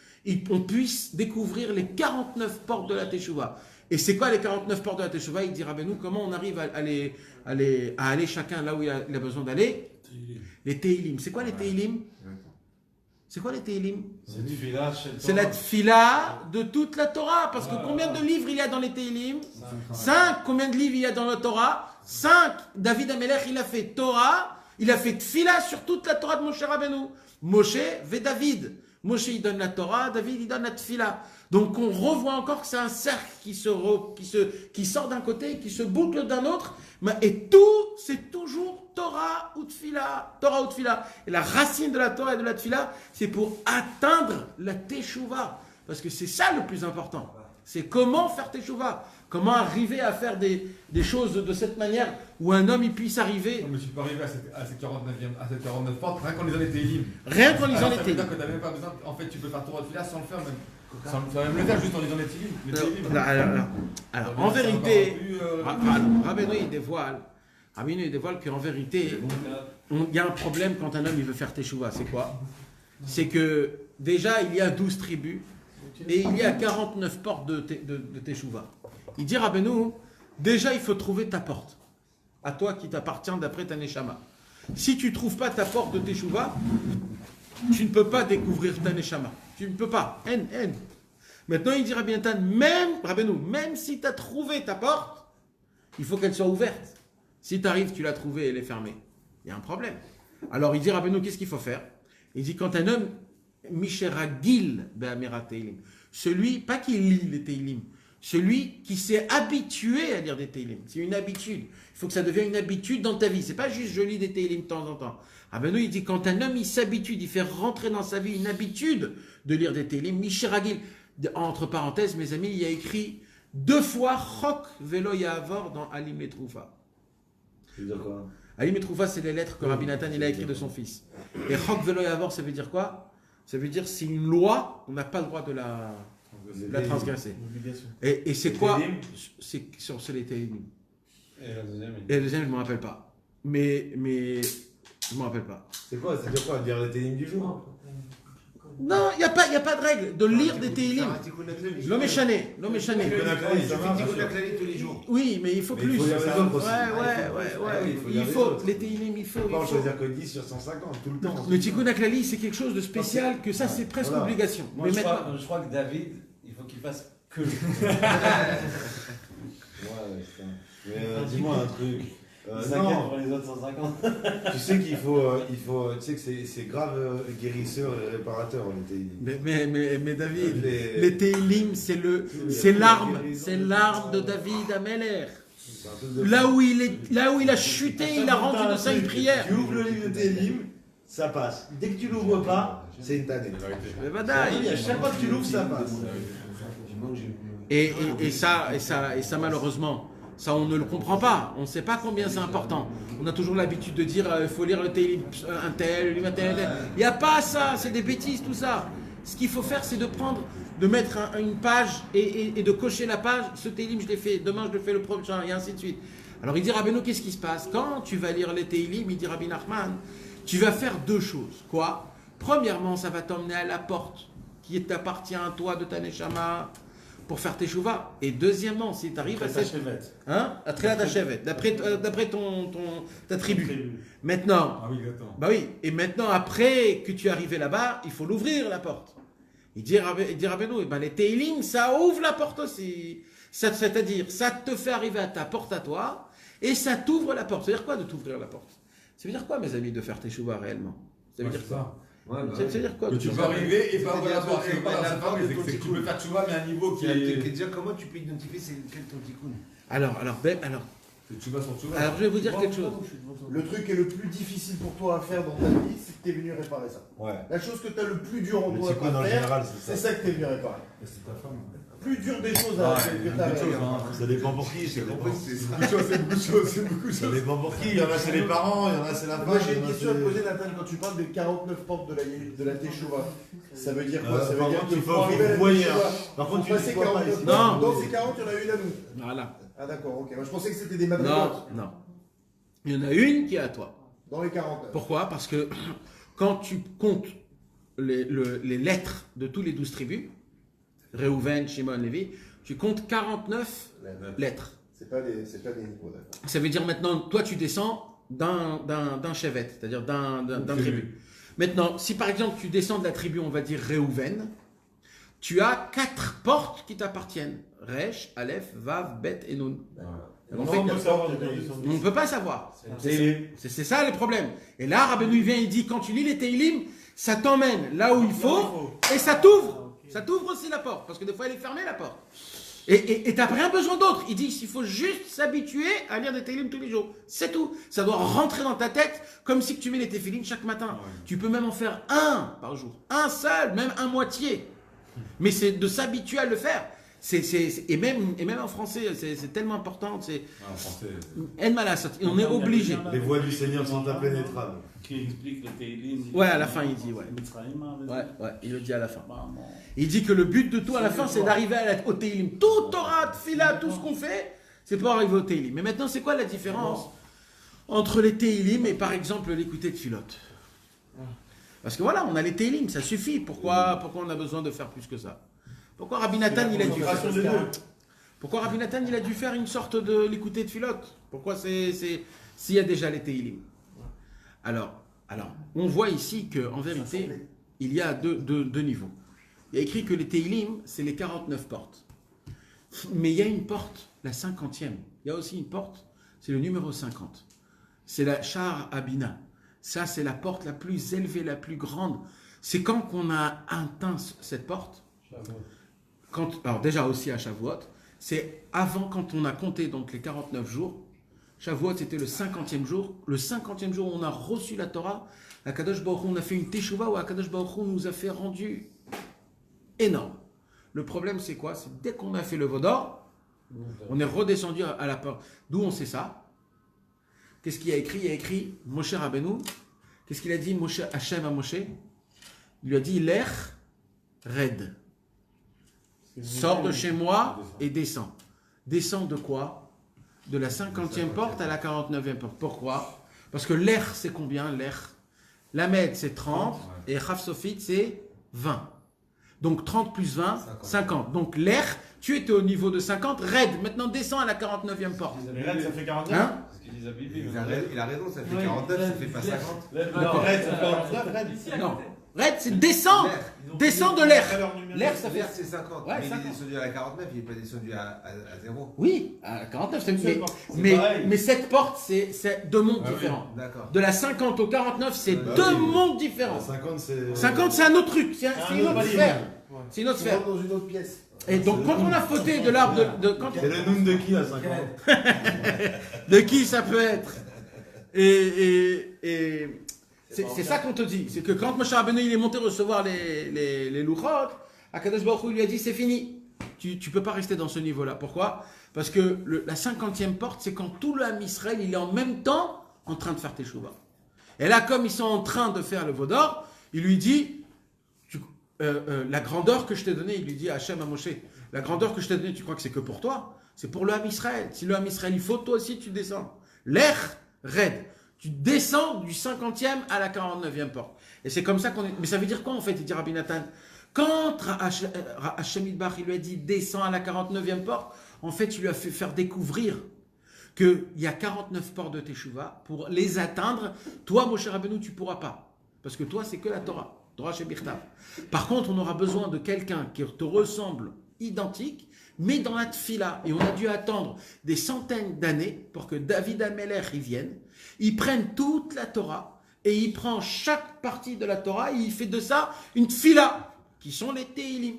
on puisse découvrir les 49 portes de la Teshuvah. Et c'est quoi les 49 portes de la Teshuvah? Il dira, nous, comment on arrive à aller chacun là où il a besoin d'aller? Les Teilim. C'est quoi les Teilim? C'est quoi les Teilim? C'est la tfila de toute la Torah. Parce que combien de livres il y a dans les Teilim? 5. Combien de livres il y a dans la Torah? 5. David Amelech, il a fait Torah, il a fait tfila sur toute la Torah de Moshe Rabbeinu. Moshe ve David. Moshe il donne la Torah, David il donne la Tfila. Donc on revoit encore que c'est un cercle qui sort d'un côté, qui se boucle d'un autre, et tout, c'est toujours Torah ou Tfila. Torah ou Tfila. Et la racine de la Torah et de la Tfila, c'est pour atteindre la Teshuvah. Parce que c'est ça le plus important. C'est comment faire Teshuvah. Comment arriver à faire des choses de cette manière où un homme il puisse arriver. Non, mais tu peux arriver à ces 49 portes rien qu'en lisant les Télim. Rien qu'en lisant les Télim. Ça veut dire que tu n'as même pas besoin. En fait, tu peux faire Torah de Tfila sans le faire même. Sans même le faire juste en lisant les Télim. Alors, en vérité, Rabbeinu il dévoile qu'en vérité, il y a un problème quand un homme il veut faire Teshuvah. C'est quoi? C'est que déjà il y a 12 tribus et il y a 49 portes de Teshuvah. Il dit Rabbeinu, déjà il faut trouver ta porte, à toi qui t'appartient d'après ta Neshama. Si tu ne trouves pas ta porte de Teshuvah, tu ne peux pas découvrir ta Neshama. Tu ne peux pas. Maintenant il dit Rabbi Nathan, même si tu as trouvé ta porte, il faut qu'elle soit ouverte. Si tu arrives, tu l'as trouvée et elle est fermée, il y a un problème. Alors il dit Rabbeinu, qu'est-ce qu'il faut faire? Il dit quand un homme, Misheragil be'amira Teilim, celui, pas qui lit les Teilim, celui qui s'est habitué à lire des Teilim. C'est une habitude. Il faut que ça devienne une habitude dans ta vie. C'est pas juste je lis des Teilim de temps en temps. Rabbeinu, il dit quand un homme il s'habitue, il fait rentrer dans sa vie une habitude de lire des Teilim, Misheragil, entre parenthèses, mes amis, il y a écrit 2 fois Chok Velo Ya'avor dans Alim Letroufa. Ça veut dire quoi? Alim Letroufa, c'est les lettres que Rabbi Nathan il a écrites de son fils. Et Chok Velo Ya'avor, ça veut dire quoi? Ça veut dire c'est une loi, on n'a pas le droit de la transgresser. Et c'est quoi? C'est sur les Télim. Et la deuxième, je ne me rappelle pas. Mais je ne me rappelle pas. C'est quoi? Ça veut dire quoi? Dire les Télim du jour? Non, il n'y a pas de règle de lire des Télim. L'homme est chané. Tu fais Tikkun HaKlali tous les jours. Oui, mais il faut plus. Il faut lire les autres aussi. Il faut, les Télim, il faut. On va choisir que 10 sur 150 tout le temps. Le Tikkun HaKlali, c'est quelque chose de spécial, que ça, c'est presque obligation. Moi, Mais je crois que David, il faut qu'il fasse que le. Mais dis-moi un truc. Non, pour les autres 150. Tu sais qu'il faut, tu sais que c'est grave guérisseur et réparateur les Télim. Mais David, les Télim, c'est l'arme de David Ameler. Là où il a chuté, il a rendu de ça une prière. Tu ouvres le livre de Télim, ça passe. Dès que tu l'ouvres pas, c'est une tannée. À chaque fois que tu l'ouvres, ça passe. Et ça malheureusement. Ça, on ne le comprend pas. On ne sait pas combien c'est important. On a toujours l'habitude de dire il faut lire le Télim un tel. Il n'y a pas ça. C'est des bêtises, tout ça. Ce qu'il faut faire, c'est de mettre une page et de cocher la page. Ce Télim, je l'ai fait. Demain, je le fais le prochain, et ainsi de suite. Alors, il dit Rabbeinu, qu'est-ce qui se passe? Quand tu vas lire les Télim, il dit Rabbi Nachman, tu vas faire 2 choses. Quoi? Premièrement, ça va t'emmener à la porte qui t'appartient à toi de ta Neshama, pour faire tes chouvas. Et deuxièmement, si tu arrives à cette... à Tréla d'Achevet, d'après ta tribu. Maintenant, et maintenant, après que tu es arrivé là-bas, il faut l'ouvrir, la porte. Il dit Rabbeinu, les Télim, ça ouvre la porte aussi. C'est-à-dire, ça te fait arriver à ta porte à toi, et ça t'ouvre la porte. Ça veut dire quoi de t'ouvrir la porte? Ça veut dire quoi, mes amis, de faire tes chouvas réellement? Ça veut dire ça. Ça veut dire quoi? Que tu peux arriver et pas avoir la porte, c'est que tu peux faire tchouva, mais à un niveau qui est. Déjà, comment tu peux identifier c'est lequel ton tikkun? Alors, je vais vous dire quelque chose. Le truc qui est le plus difficile pour toi à faire dans ta vie, c'est que tu es venu réparer ça. La chose que tu as le plus dur en toi à faire, c'est ça que tu es venu réparer. C'est ta femme. Plus dur des choses à faire que tu as. Ça dépend pour qui, c'est beaucoup de choses. Ça dépend pour qui. Il y en a c'est les parents, il y en a c'est la femme. Moi j'ai une question à te poser, Nathan, quand tu parles des 49 portes de la Teshuvah, ça veut dire quoi? Ça veut dire qu'il faut arriver à la Teshuvah. Par contre, tu passer 49 Non. Dans ces 40, il y en a une à nous. Voilà. Ah d'accord, ok. Moi je pensais que c'était des madrigotes. Non. Il y en a une qui est à toi. Dans les 49. Pourquoi? Parce que quand tu comptes les lettres de tous les 12 tribus, Réhouven, Shimon, Lévi, tu comptes 49 lettres. C'est pas des niveaux, d'accord. Ça veut dire maintenant, toi tu descends d'un chevet, c'est-à-dire d'un tribu. Maintenant, si par exemple tu descends de la tribu, on va dire Réhouven, tu as 4 portes qui t'appartiennent. Resh, Aleph, Vav, Bet et Nun. On ne peut pas savoir. C'est ça le problème. Et là, Rabbeinu vient, il dit, quand tu lis les Teilim, ça t'emmène là où il faut, et ça t'ouvre. Ça t'ouvre aussi la porte, parce que des fois elle est fermée la porte. Et t'as rien besoin d'autre. Il dit qu'il faut juste s'habituer à lire des télim tous les jours. C'est tout. Ça doit rentrer dans ta tête comme si tu mets les téfilines chaque matin. Tu peux même en faire un par jour. Un seul, même un moitié. Mais c'est de s'habituer à le faire. Et même en français, c'est tellement important. En français. On est obligé. Les voix du Seigneur sont impénétrables. Qui explique le Télim. Ouais, à la fin, il dit, ouais, il le dit à la fin. Il dit que le but de tout à la fin, c'est d'arriver au Télim. Tout Torah, Tfila, tout ce qu'on fait, c'est pour arriver au Télim. Mais maintenant, c'est quoi la différence entre les Télim et par exemple l'écouter de Philote? Parce que voilà, on a les Télim, ça suffit. Pourquoi on a besoin de faire plus que ça? Pourquoi Rabbi Nathan, il a dû faire Pourquoi Rabbi Nathan, il a dû faire une sorte de l'écouter de Philote? Pourquoi s'il y a déjà les Télim? Alors, on voit ici qu'en vérité, il y a deux niveaux. Il y a écrit que les Teilim, c'est les 49 portes. Mais il y a une porte, la 50e. Il y a aussi une porte, c'est le numéro 50. C'est la Sha'ar Abina. Ça, c'est la porte la plus élevée, la plus grande. C'est quand qu'on a atteint cette porte. Alors déjà aussi à Shavuot. C'est avant quand on a compté donc les 49 jours. Shavuot, c'était le 50e jour. Le 50e jour où on a reçu la Torah, Akadosh Baruch Hu, on a fait une teshuva où Akadosh Baruch Hu nous a fait rendu énorme. Le problème, c'est quoi? C'est dès qu'on a fait le Vaudor, on est redescendu à la porte. D'où on sait ça? Qu'est-ce qu'il y a écrit? Il y a écrit Moshe Rabbeinu. Qu'est-ce qu'il a dit Hachem à Moshe? Il lui a dit Lech Red. Sors de chez moi et descends. Descends de quoi? De la 50e porte à la 49e porte. Pourquoi? Parce que l'air, c'est combien? L'air. Lamed, c'est 30 et Chaf Sofit, c'est 20. Donc 30 plus 20, 50. Donc l'air, tu étais au niveau de 50, raide. Maintenant, descends à la 49e porte. Mais raide, ça fait 49. Hein? Il a raison, ça fait 49, ça fait pas 50. Non, raide, ça fait 49, raide. Non. Raide, c'est descends. Descends de l'air. L'air, ça fait. L'air, c'est 50. Ouais, mais 50. il est descendu à la 49, il n'est pas descendu à 0. Oui, à 49, mais cette porte, c'est deux mondes différents. D'accord. De la 50 au 49, c'est deux mondes différents. 50, c'est un autre truc, c'est une autre sphère. C'est une autre sphère. Dans une autre pièce. Et donc, quand on a fauté de l'arbre C'est le noun de qui à 50? de qui ça peut être? Et c'est ça qu'on te dit. C'est que quand Moshe Rabbeinu il est monté recevoir les louchot, Akadosh Baruch Hu lui a dit c'est fini. Tu peux pas rester dans ce niveau-là. Pourquoi? Parce que la 50e porte, c'est quand tout le Ham Israël il est en même temps en train de faire teshuva. Et là, comme ils sont en train de faire le Vaudor, il lui dit la grandeur que je t'ai donnée, il lui dit à Hachem à Moshe, la grandeur que je t'ai donnée, tu crois que c'est que pour toi? C'est pour le Ham Israël. Si le Ham Israël il faut, toi aussi tu descends. L'air raide. Tu descends du 50e à la 49e porte. Et c'est comme ça qu'on est. Mais ça veut dire quoi en fait? Il dit Rabbi Nathan. Quand Hachem Idbach il lui a dit descends à la 49e porte, en fait il lui a fait faire découvrir qu'il y a 49 portes de Teshuvah. Pour les atteindre, toi Moshe Rabbeinu tu ne pourras pas. Parce que toi c'est que la Torah. Torah chez Birtav. Par contre on aura besoin de quelqu'un qui te ressemble identique, mais dans la Tfila. Et on a dû attendre des centaines d'années pour que David Amelech y vienne. Il prenne toute la Torah et il prend chaque partie de la Torah et il fait de ça une Tfila, qui sont les Teilim.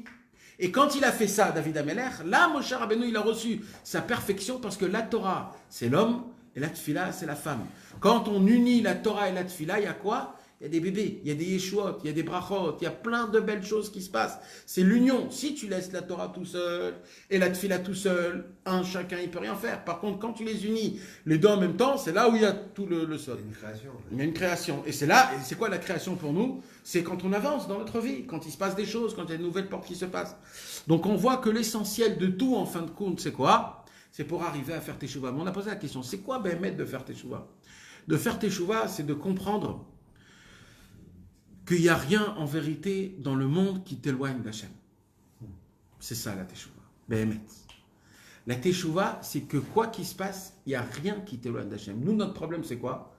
Et quand il a fait ça, David Amelech, là, Moshe Rabbeinu, il a reçu sa perfection parce que la Torah, c'est l'homme et la Tfila, c'est la femme. Quand on unit la Torah et la Tfila, il y a quoi? Il y a des bébés, il y a des yeshuot, il y a des brachot, il y a plein de belles choses qui se passent. C'est l'union. Si tu laisses la Torah tout seul et la Tfila tout seul, chacun, il peut rien faire. Par contre, quand tu les unis, les deux en même temps, c'est là où il y a tout le sol. Il y a une création. Il y a une création. Et c'est là, et c'est quoi la création pour nous? C'est quand on avance dans notre vie, quand il se passe des choses, quand il y a de nouvelles portes qui se passent. Donc on voit que l'essentiel de tout, en fin de compte, c'est quoi? C'est pour arriver à faire teshuva. Mais on a posé la question, c'est quoi Béhémet de faire teshuva? De faire teshuva, c'est de comprendre qu'il n'y a rien en vérité dans le monde qui t'éloigne d'Hachem. C'est ça la teshuva. Béhémet. La teshuva, c'est que quoi qu'il se passe, il n'y a rien qui t'éloigne d'Hachem. Nous, notre problème, c'est quoi?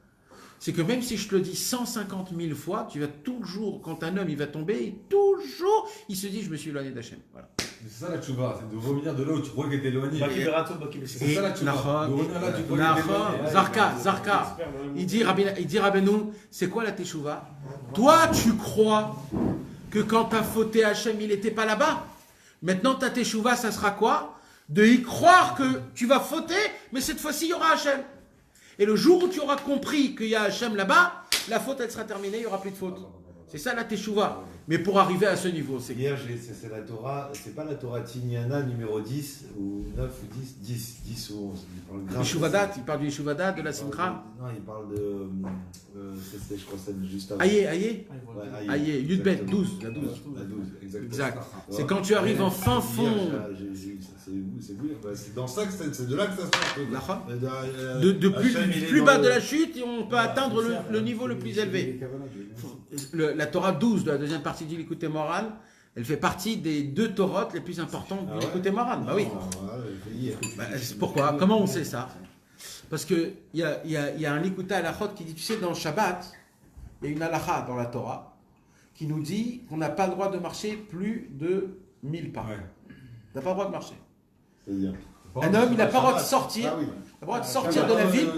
C'est que même si je te le dis 150 000 fois, tu vas toujours, quand un homme il va tomber, toujours, il se dit, je me suis éloigné d'Hachem. Voilà. C'est ça la tchouva, c'est de revenir de là où tu crois que t'es éloigné. C'est ça la tchouva. De revenir là où tu crois que t'es éloigné. Zarka. Il dit Rabbeinu, c'est quoi la teshuva? Toi, tu crois que quand tu as fauté Hachem, il n'était pas là-bas. Maintenant, ta teshuva, ça sera quoi? De y croire que tu vas fauter, mais cette fois-ci, il y aura Hachem. Et le jour où tu auras compris qu'il y a Hachem là-bas, la faute, elle sera terminée, il n'y aura plus de faute. C'est ça la teshuva. Mais pour arriver à ce niveau, c'est... Hier, c'est la Torah, c'est pas la Torah Tignana numéro 10 ou 9 ou 10 ou 11. Il parle du Yeshuvadat, de la Simcha. Non, il parle de... je crois que c'est juste avant. Aïe, Yudbet, 12, la 12. La 12, exactement. Exact. C'est quand tu arrives en fin fond. C'est dans ça que c'est de là que ça se passe. Du plus bas de la chute, on peut atteindre le niveau le plus élevé. La Torah 12 de la deuxième partie du Likutei Moharan, elle fait partie des 2 Torotes les plus importantes du Likutei Moharan. Bah oui. Pourquoi? Comment on sait ça? Parce qu'il y a un Likutei Halachot qui dit, tu sais, dans le Shabbat, il y a une halacha dans la Torah qui nous dit qu'on n'a pas le droit de marcher plus de 1000 pas. On n'a pas le droit de marcher. Un homme, il n'a pas le droit de sortir. Il n'a pas le droit de sortir de la ville.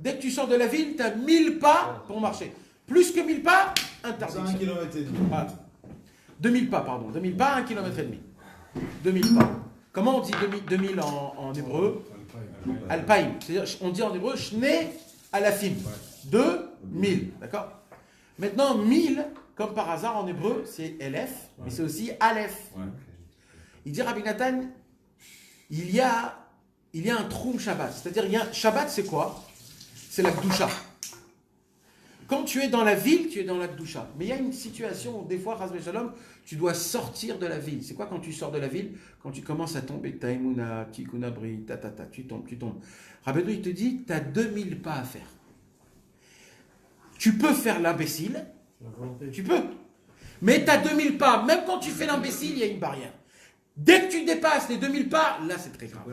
Dès que tu sors de la ville, tu as 1000 pas pour marcher. Plus que 1000 pas, interdiction. 1 km et demi. Voilà. 2000 pas, pardon. 2000 pas, 1 km et demi. 2000 pas. Comment on dit 2000 en hébreu? Alpaïm. C'est-à-dire, on dit en hébreu, Shne alafim. 2000. D'accord? Maintenant, 1000, comme par hasard en hébreu, c'est Elef, mais c'est aussi Aleph. Il dit Rabbi Nathan, il y a un Troum Shabbat. C'est-à-dire, Shabbat, c'est quoi? C'est la Kedusha. Quand tu es dans la ville, tu es dans la Kedusha. Mais il y a une situation où des fois, Chas v'Shalom, tu dois sortir de la ville. C'est quoi quand tu sors de la ville? Quand tu commences à tomber, Taïmouna, Tikunabri, tu tombes. Rabbeinu, il te dit, tu as 2000 pas à faire. Tu peux faire l'imbécile, tu peux. Mais tu as 2000 pas. Même quand tu fais l'imbécile, il y a une barrière. Dès que tu dépasses les 2000 pas, là, c'est très grave.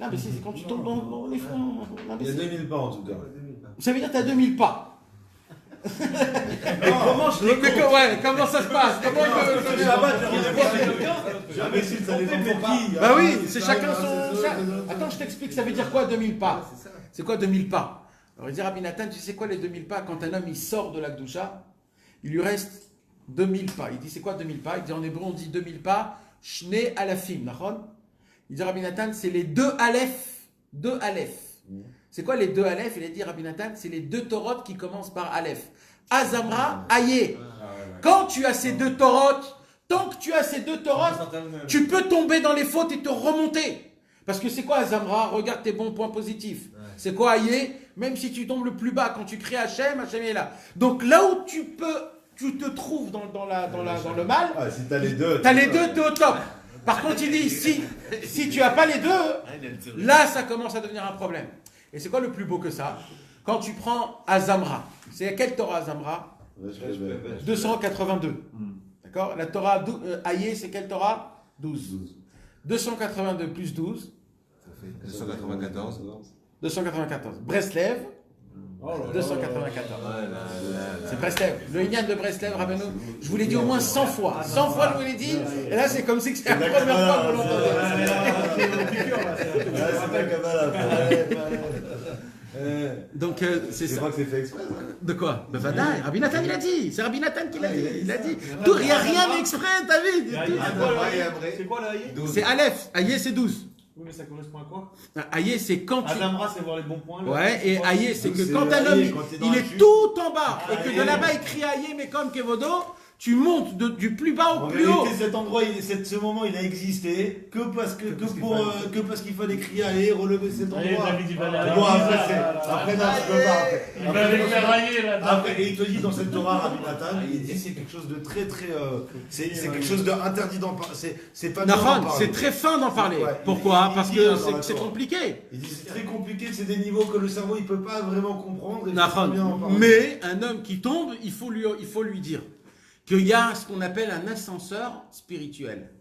L'imbécile, c'est quand tu tombes dans les fonds. Il y a 2000 pas en tout cas. Ça veut dire que tu as 2000 pas. Comment ça se passe? Bah oui, c'est chacun son... Attends, je t'explique, ça veut dire quoi 2000 pas? C'est quoi 2000 pas? Alors il dit Rabbi Nathan, tu sais quoi les 2000 pas? Quand un homme il sort de la Kedusha, il lui reste 2000 pas. Il dit c'est quoi 2000 pas? Il dit en hébreu on dit 2000 pas, Shne alafim, nachon? Il dit Rabbi Nathan, c'est les 2 Aleph. 2 Aleph. C'est quoi les 2 Aleph? Il a dit Rabbi Nathan, c'est les 2 Torotes qui commencent par Aleph. Azamra, Aye. Quand tu as ces 2 Torotes, tant que tu as ces 2 Torotes, tu peux tomber dans les fautes et te remonter. Parce que c'est quoi Azamra? Regarde tes bons points positifs. C'est quoi Aye? Même si tu tombes le plus bas, quand tu cries Hachem, Hachem est là. Donc là où tu te trouves dans le mal, si tu as les deux, tu as les deux, tu es au top. Par contre, il dit, si tu n'as pas les 2, là, ça commence à devenir un problème. Et c'est quoi le plus beau que ça? Quand tu prends Azamra, c'est quelle Torah Azamra? 282. D'accord? La Torah Aye, c'est quelle Torah? 12. 282 plus 12. Ça fait 294. 294. Breslev, 294. C'est Breslev. Le Inyan de Breslev, Rabbeinu, je vous l'ai dit au moins 100 fois. 100 fois, je vous l'ai dit. Et là, c'est comme si c'était la première fois que vous l'entendez. Donc, c'est ça. Je crois que c'est fait exprès. De quoi? Ben, Vadaï. Rabbi Nathan, il a dit. C'est Rabbi Nathan qui l'a dit. Il a dit. Tout, il n'y a rien exprès, t'as vu? C'est quoi le Aïe? C'est Aleph. Aïe, c'est 12. Oui, mais ça correspond à quoi? Aïe, c'est quand tu... Azamra, c'est voir les bons points. Ouais, et Aïe, c'est que quand un homme, il est tout en bas, et que de là-bas, il crie Aïe, mais comme Kevodo, tu montes du plus bas au plus haut. Cet endroit, ce moment, il a existé que parce qu'il fallait crier Aïe, relever cet endroit. Bon, après, non, je peux pas. Il va les faire railler là. Après, et il te dit dans cette Torah, Rabbi Nathan, il dit c'est quelque chose de très, c'est quelque chose d'interdit d'en parler. C'est pas Nahon, c'est très fin d'en parler. Pourquoi? Parce que c'est compliqué. Il dit c'est très compliqué, c'est des niveaux que le cerveau il peut pas vraiment comprendre. Mais un homme qui tombe, il faut lui dire qu'il y a ce qu'on appelle un ascenseur spirituel.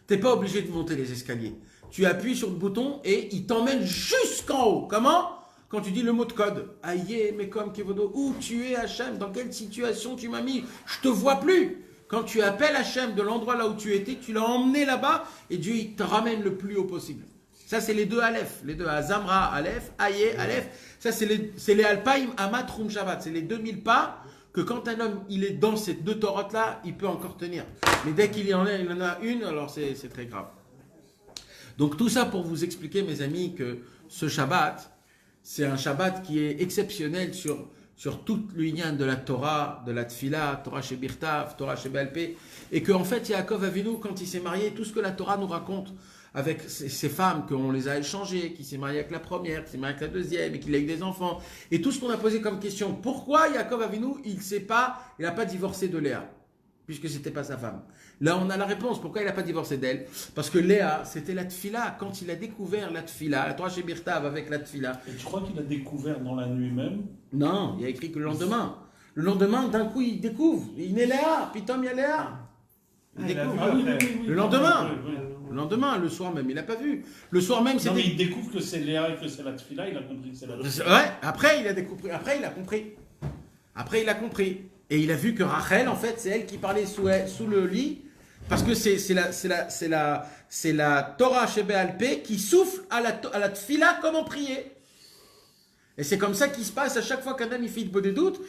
Tu n'es pas obligé de monter les escaliers. Tu appuies sur le bouton et il t'emmène jusqu'en haut. Comment? Quand tu dis le mot de code. Aïe, mais comme Kevodo, où tu es Hachem? Dans quelle situation tu m'as mis? Je te vois plus. quand tu appelles Hachem de l'endroit là où tu étais, tu l'as emmené là-bas et Dieu il te ramène le plus haut possible. Ça, c'est les deux Aleph. Les deux Zamra, Aleph, Aye, Aleph. Ça, c'est les Alpaïm, Amat, Rum, Shabbat. C'est les 2000 pas que quand un homme il est dans ces deux torotes-là, il peut encore tenir. Mais dès qu'il en a une, alors c'est très grave. Donc tout ça pour vous expliquer, mes amis, que ce Shabbat, c'est un Shabbat qui est exceptionnel sur toute l'union de la Torah, de la Tfila, Torah chez Birtav, Torah chez Balpé, et qu'en fait, Yaakov Avinu, quand il s'est marié, tout ce que la Torah nous raconte avec ces femmes, qu'on les a échangées, qui s'est marié avec la première, qui s'est marié avec la deuxième, et qu'il a eu des enfants, et tout ce qu'on a posé comme question, pourquoi Yaakov Avinu, il n'a pas divorcé de Léa, puisque c'était pas sa femme. Là, on a la réponse. Pourquoi il n'a pas divorcé d'elle? Parce que Léa, c'était la Tfila. Quand il a découvert la Tfila, la Torah chez Birtav avec la Tfila. Et tu crois qu'il a découvert dans la nuit même? Non, il y a écrit que le lendemain. Le lendemain, d'un coup, il découvre. Il est Léa. Pitom, il y a Léa. Il découvre. Le lendemain. Le lendemain, le soir même, il n'a pas vu. Le soir même, c'est. Non, mais il découvre que c'est Léa et que c'est la Tfila. Il a compris que c'est la Tfila. Ouais, après, il a découvert. Après, il a compris. Après, il a compris. Et il a vu que Rachel, en fait, c'est elle qui parlait sous le lit. Parce que c'est la Torah chez Béalpé qui souffle à la Tfila comme on priait. Et c'est comme ça qu'il se passe à chaque fois qu'un homme il fait des doutes.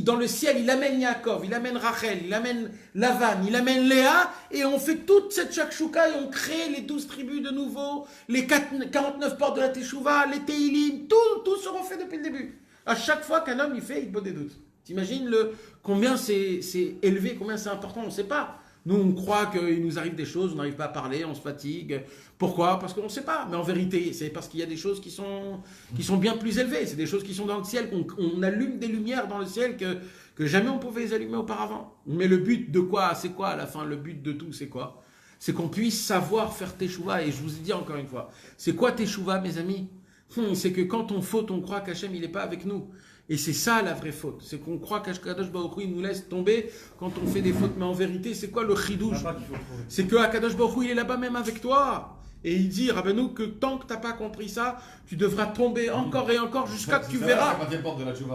Dans le ciel, il amène Yaakov, il amène Rachel, il amène Lavan, il amène Léa. Et on fait toute cette shakshuka et on crée les 12 tribus de nouveau, les 49 portes de la Teshuvah, les Teilim, tout se refait depuis le début. À chaque fois qu'un homme il fait des doutes. T'imagines combien c'est élevé, combien c'est important, on ne sait pas. Nous, on croit qu'il nous arrive des choses, on n'arrive pas à parler, on se fatigue. Pourquoi? Parce qu'on ne sait pas. Mais en vérité, c'est parce qu'il y a des choses qui sont bien plus élevées. C'est des choses qui sont dans le ciel, qu'on allume des lumières dans le ciel que jamais on pouvait les allumer auparavant. Mais le but de quoi? C'est quoi à la fin? Le but de tout, c'est quoi? C'est qu'on puisse savoir faire teshuva. Et je vous ai dit encore une fois, c'est quoi teshuva, mes amis? C'est que quand on faute, on croit qu'Hachem, il n'est pas avec nous. Et c'est ça la vraie faute. C'est qu'on croit qu'Akadosh Baruch Hu, il nous laisse tomber quand on fait des fautes. Mais en vérité, c'est quoi le chidouche? C'est que Akadosh Baruch Hu, il est là-bas même avec toi. Et il dit, Rabbeinu, que tant que tu n'as pas compris ça, tu devras tomber encore et encore jusqu'à que tu verras.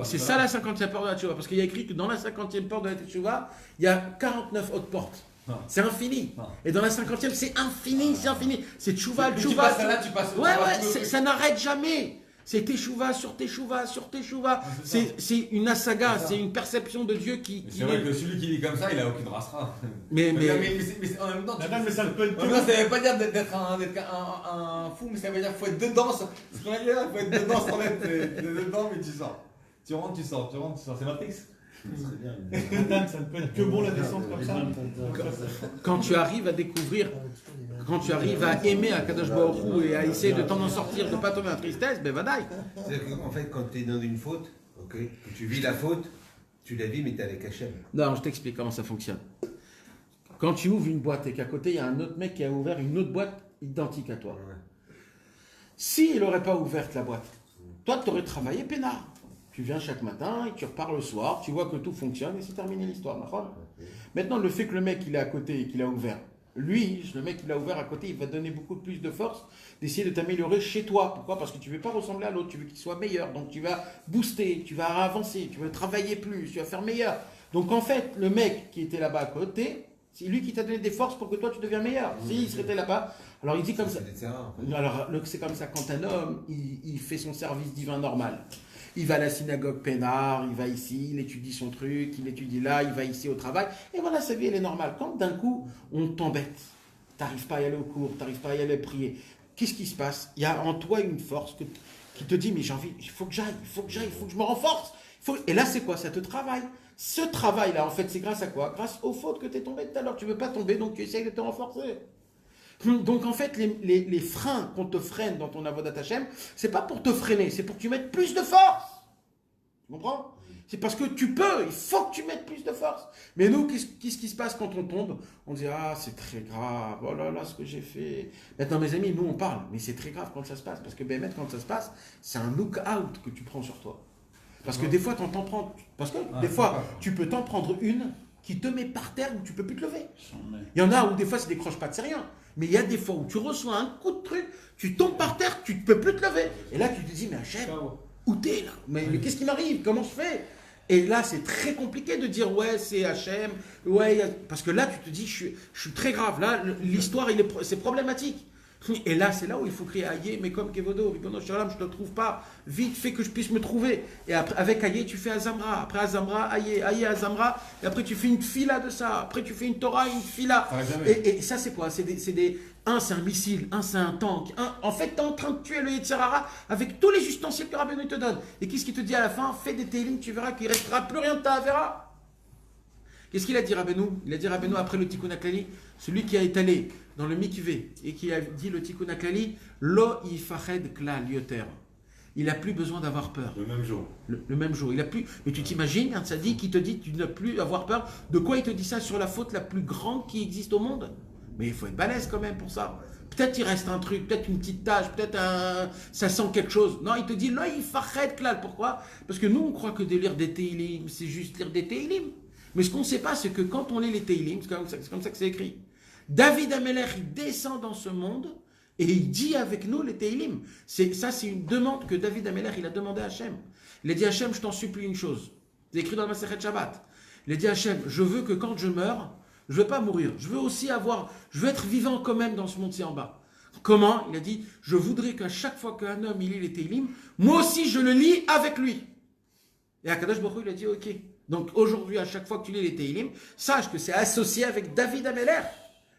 C'est ça la 50e porte de la Teshuvah. Parce qu'il y a écrit que dans la 50e porte de la Teshuvah, il y a 49 autres portes. C'est infini. Et dans la 50e, c'est infini, c'est infini. C'est Teshuvah, Teshuvah. Tu passes là, tu passes Ouais, ça n'arrête jamais. C'est Teshuvah sur Teshuvah sur Teshuvah. C'est une asaga, c'est une perception de Dieu qui. C'est vrai que celui qui dit comme ça, il a aucune rastra. Mais en même temps, ça peut être. Ça veut pas dire d'être un fou, mais ça veut dire qu'il faut être dedans. Il faut être dedans sans l'être. T'es dedans, mais tu sors. Tu rentres, tu sors. C'est Matrix. Ça ne peut être que bon la descente comme ça. Quand tu arrives à découvrir, quand tu arrives à aimer Akadosh Baruch Hu et à essayer de t'en sortir, de ne pas tomber en tristesse, ben vadaï. C'est-à-dire qu'en fait, quand tu es dans une faute, que tu vis la faute, tu la vis, mais tu es avec Hachem. Non, je t'explique comment ça fonctionne. Quand tu ouvres une boîte et qu'à côté, il y a un autre mec qui a ouvert une autre boîte identique à toi. Ouais. S'il n'aurait pas ouvert la boîte, toi, tu aurais travaillé peinard. Tu viens chaque matin et tu repars le soir, tu vois que tout fonctionne et c'est terminé l'histoire. Maintenant, le fait que le mec il est à côté et qu'il a ouvert, lui, le mec qui l'a ouvert à côté, il va te donner beaucoup plus de force d'essayer de t'améliorer chez toi. Pourquoi? Parce que tu ne veux pas ressembler à l'autre, tu veux qu'il soit meilleur. Donc tu vas booster, tu vas avancer, tu vas travailler plus, tu vas faire meilleur. Donc en fait, le mec qui était là-bas à côté, c'est lui qui t'a donné des forces pour que toi tu deviens meilleur. S'il serait là-bas, alors il dit comme ça. Alors c'est comme ça quand un homme, il fait son service divin normal. Il va à la synagogue peinard, il va ici, il étudie son truc, il étudie là, il va ici au travail. Et voilà, sa vie, elle est normale. Quand d'un coup, on t'embête, tu n'arrives pas à y aller au cours, tu n'arrives pas à y aller prier, qu'est-ce qui se passe? Il y a en toi une force qui te dit, mais j'ai envie, il faut que j'aille, il faut que je me renforce. Et là, c'est quoi? Ça te travaille. Ce travail-là, en fait, c'est grâce à quoi? Grâce aux fautes que tu es tombé tout à l'heure. Tu ne veux pas tomber, donc tu essayes de te renforcer. Donc en fait, les freins qu'on te freine dans ton avodat Hashem, c'est pas pour te freiner, c'est pour que tu mettes plus de force. Tu comprends? C'est parce que tu peux, il faut que tu mettes plus de force. Mais nous, qu'est-ce qui se passe quand on tombe? On dit, ah, c'est très grave, oh là là, ce que j'ai fait. Maintenant, mes amis, nous on parle, mais c'est très grave quand ça se passe. Parce que ben, quand ça se passe, c'est un look-out que tu prends sur toi. Parce que des fois, des fois, tu peux t'en prendre une qui te met par terre où tu peux plus te lever. Il y en a où des fois, c'est des croche-pattes, c'est rien. Mais il y a des fois où tu reçois un coup de truc, tu tombes par terre, tu ne peux plus te lever. Et là, tu te dis, mais Hachem, où t'es là? Mais qu'est-ce qui m'arrive? Comment je fais? Et là, c'est très compliqué de dire ouais, c'est Hachem, ouais, parce que là, tu te dis, je suis très grave. Là, l'histoire, c'est problématique. Et là, c'est là où il faut crier Aïe, mais comme Kevodo, Ribono Shalom, je ne te trouve pas. Vite, fais que je puisse me trouver. Et après, avec Aïe, tu fais Azamra. Après Azamra, Aïe, Azamra. Et après, tu fais une fila de ça. Après, tu fais une Torah, une fila. Et ça, c'est quoi? Un, c'est un missile. Un, c'est un tank. En fait, tu es en train de tuer le Yetzirara avec tous les ustensiles que Rabbeinu te donne. Et qu'est-ce qu'il te dit à la fin? Fais des Télim, tu verras qu'il ne restera plus rien de ta Avera. Qu'est-ce qu'il a dit Rabbeinu? Il a dit Rabbeinu après le Tikkun HaKlali, celui qui a étalé dans le mikvé et qui a dit le Tikkun HaKlali, Lo yifached klal yoter. Il n'a plus besoin d'avoir peur. Le même jour. Le même jour. Il a plus. Mais tu t'imagines un tzaddik qui te dit tu n'as plus avoir peur. De quoi il te dit ça? Sur la faute la plus grande qui existe au monde? Mais il faut être balèze quand même pour ça. Peut-être il reste un truc, peut-être une petite tache, peut-être ça sent quelque chose. Non, il te dit Lo yifached klal. Pourquoi? Parce que nous on croit que de lire des Teilim, c'est juste lire des Teilim. Mais ce qu'on ne sait pas, c'est que quand on lit les Teilim, c'est comme ça que c'est écrit. David Amelech, il descend dans ce monde et il dit avec nous les Teilim. C'est une demande que David Amelech, il a demandé à Hachem. Il a dit à Hachem, je t'en supplie une chose. C'est écrit dans le Masechet Shabbat. Il a dit à Hachem, je veux que quand je meurs, je ne veux pas mourir. Je veux être vivant quand même dans ce monde-ci en bas. Comment? Il a dit, je voudrais qu'à chaque fois qu'un homme il lit les Teilim, moi aussi je le lis avec lui. Et Akadosh Baruch Hu, il a dit, ok. Donc aujourd'hui, à chaque fois que tu lis les Teilim, sache que c'est associé avec David Amelech.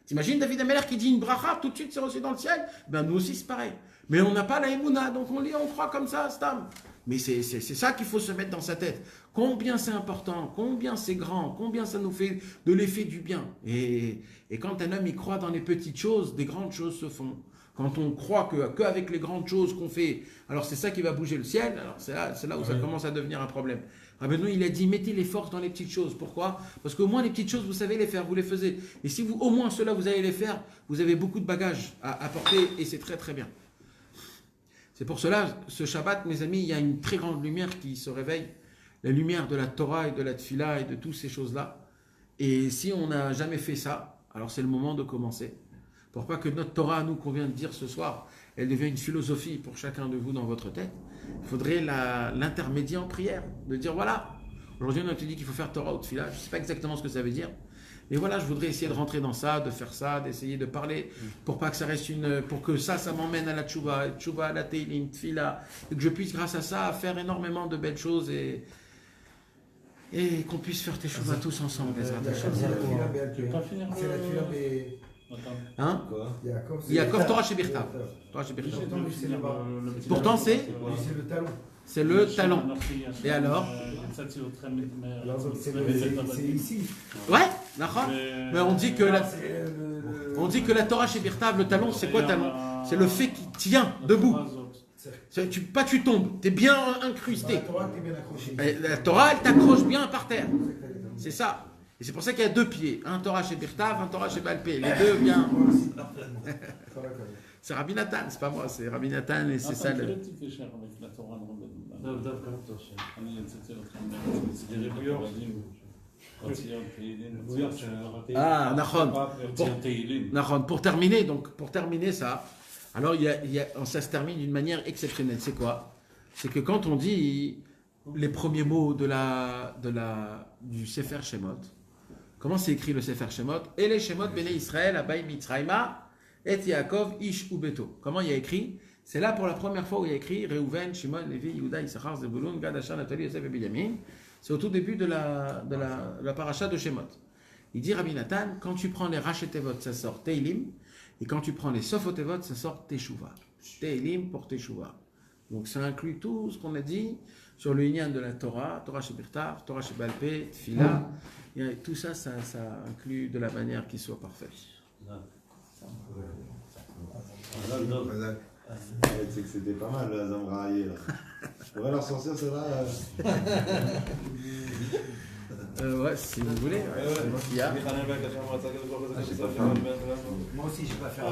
T'imagines David Amelech qui dit une bracha, tout de suite c'est reçu dans le ciel? Ben nous aussi c'est pareil. Mais on n'a pas la Emouna, donc on lit, on croit comme ça, stam. Mais c'est ça qu'il faut se mettre dans sa tête. Combien c'est important, combien c'est grand, combien ça nous fait de l'effet du bien. Et quand un homme y croit dans les petites choses, des grandes choses se font. Quand on croit qu'avec les grandes choses qu'on fait, alors c'est ça qui va bouger le ciel, alors c'est là où ça commence à devenir un problème. Rabbeinu, il a dit, mettez les forces dans les petites choses. Pourquoi? Parce qu'au moins les petites choses, vous savez les faire, vous les faisiez. Et si au moins cela, vous allez les faire, vous avez beaucoup de bagages à porter et c'est très très bien. C'est pour cela, ce Shabbat, mes amis, il y a une très grande lumière qui se réveille. La lumière de la Torah et de la Tfila et de toutes ces choses-là. Et si on n'a jamais fait ça, alors c'est le moment de commencer. Pour pas que notre Torah, nous, qu'on vient de dire ce soir, elle devienne une philosophie pour chacun de vous dans votre tête. Il faudrait l'intermédier en prière, de dire voilà, aujourd'hui on a dit qu'il faut faire Torah ou Tfila, je ne sais pas exactement ce que ça veut dire, mais voilà, je voudrais essayer de rentrer dans ça, de faire ça, d'essayer de parler, pour pas que ça reste pour que ça m'emmène à la Tchouva, à la Teilim, Tfila, et que je puisse grâce à ça faire énormément de belles choses et qu'on puisse faire Teshuvah tous ensemble. C'est la Tfila, mais... Hein? Yaakov Torah chez Birtav. Pourtant c'est le talon. C'est le talon. Et alors? C'est ici. Ouais, d'accord. Mais on dit que la Torah chez Birtav, le talon, c'est quoi le talon? C'est le fait qu'il tient debout. Tu tombes, tu es bien incrusté. La Torah, elle t'accroche bien par terre. C'est ça. Et c'est pour ça qu'il y a deux pieds, un Torah chez Birtav, un Torah chez Balpé. Les deux bien. C'est Rabbi Nathan, c'est pas moi, c'est Rabbi Nathan et c'est ça le. Ah, Nachon. Pour terminer ça, alors ça se termine d'une manière exceptionnelle. C'est quoi? C'est que quand on dit les premiers mots du Sefer Shemot, comment c'est écrit le Sefer Shemot? Et les Shemot Bnei Israël, Abai Mitzrayma, et Yaakov, Ish ou Beto. Comment il y a écrit? C'est là pour la première fois où il y a écrit Reuven, Shimon, Lévi, Yehuda, Issachar, Zebulun, Gad, Asher, Nathalie, Yosef et Binyamin. C'est au tout début de la paracha de Shemot. Il dit Rabbi Nathan, quand tu prends les Rachetevot, ça sort Teilim, et quand tu prends les Sofotevot, ça sort Teshuvah. Teilim pour Teshuvah. Donc ça inclut tout ce qu'on a dit sur le lien de la Torah, Torah chez Birtav, Torah chez Balpé, Tfila. Et tout ça, ça inclut de la manière qui soit parfaite. C'est que c'était pas mal, la Zamraïe. On va leur sortir celle-là. Ouais, si vous voulez. Moi aussi, je vais pas faire.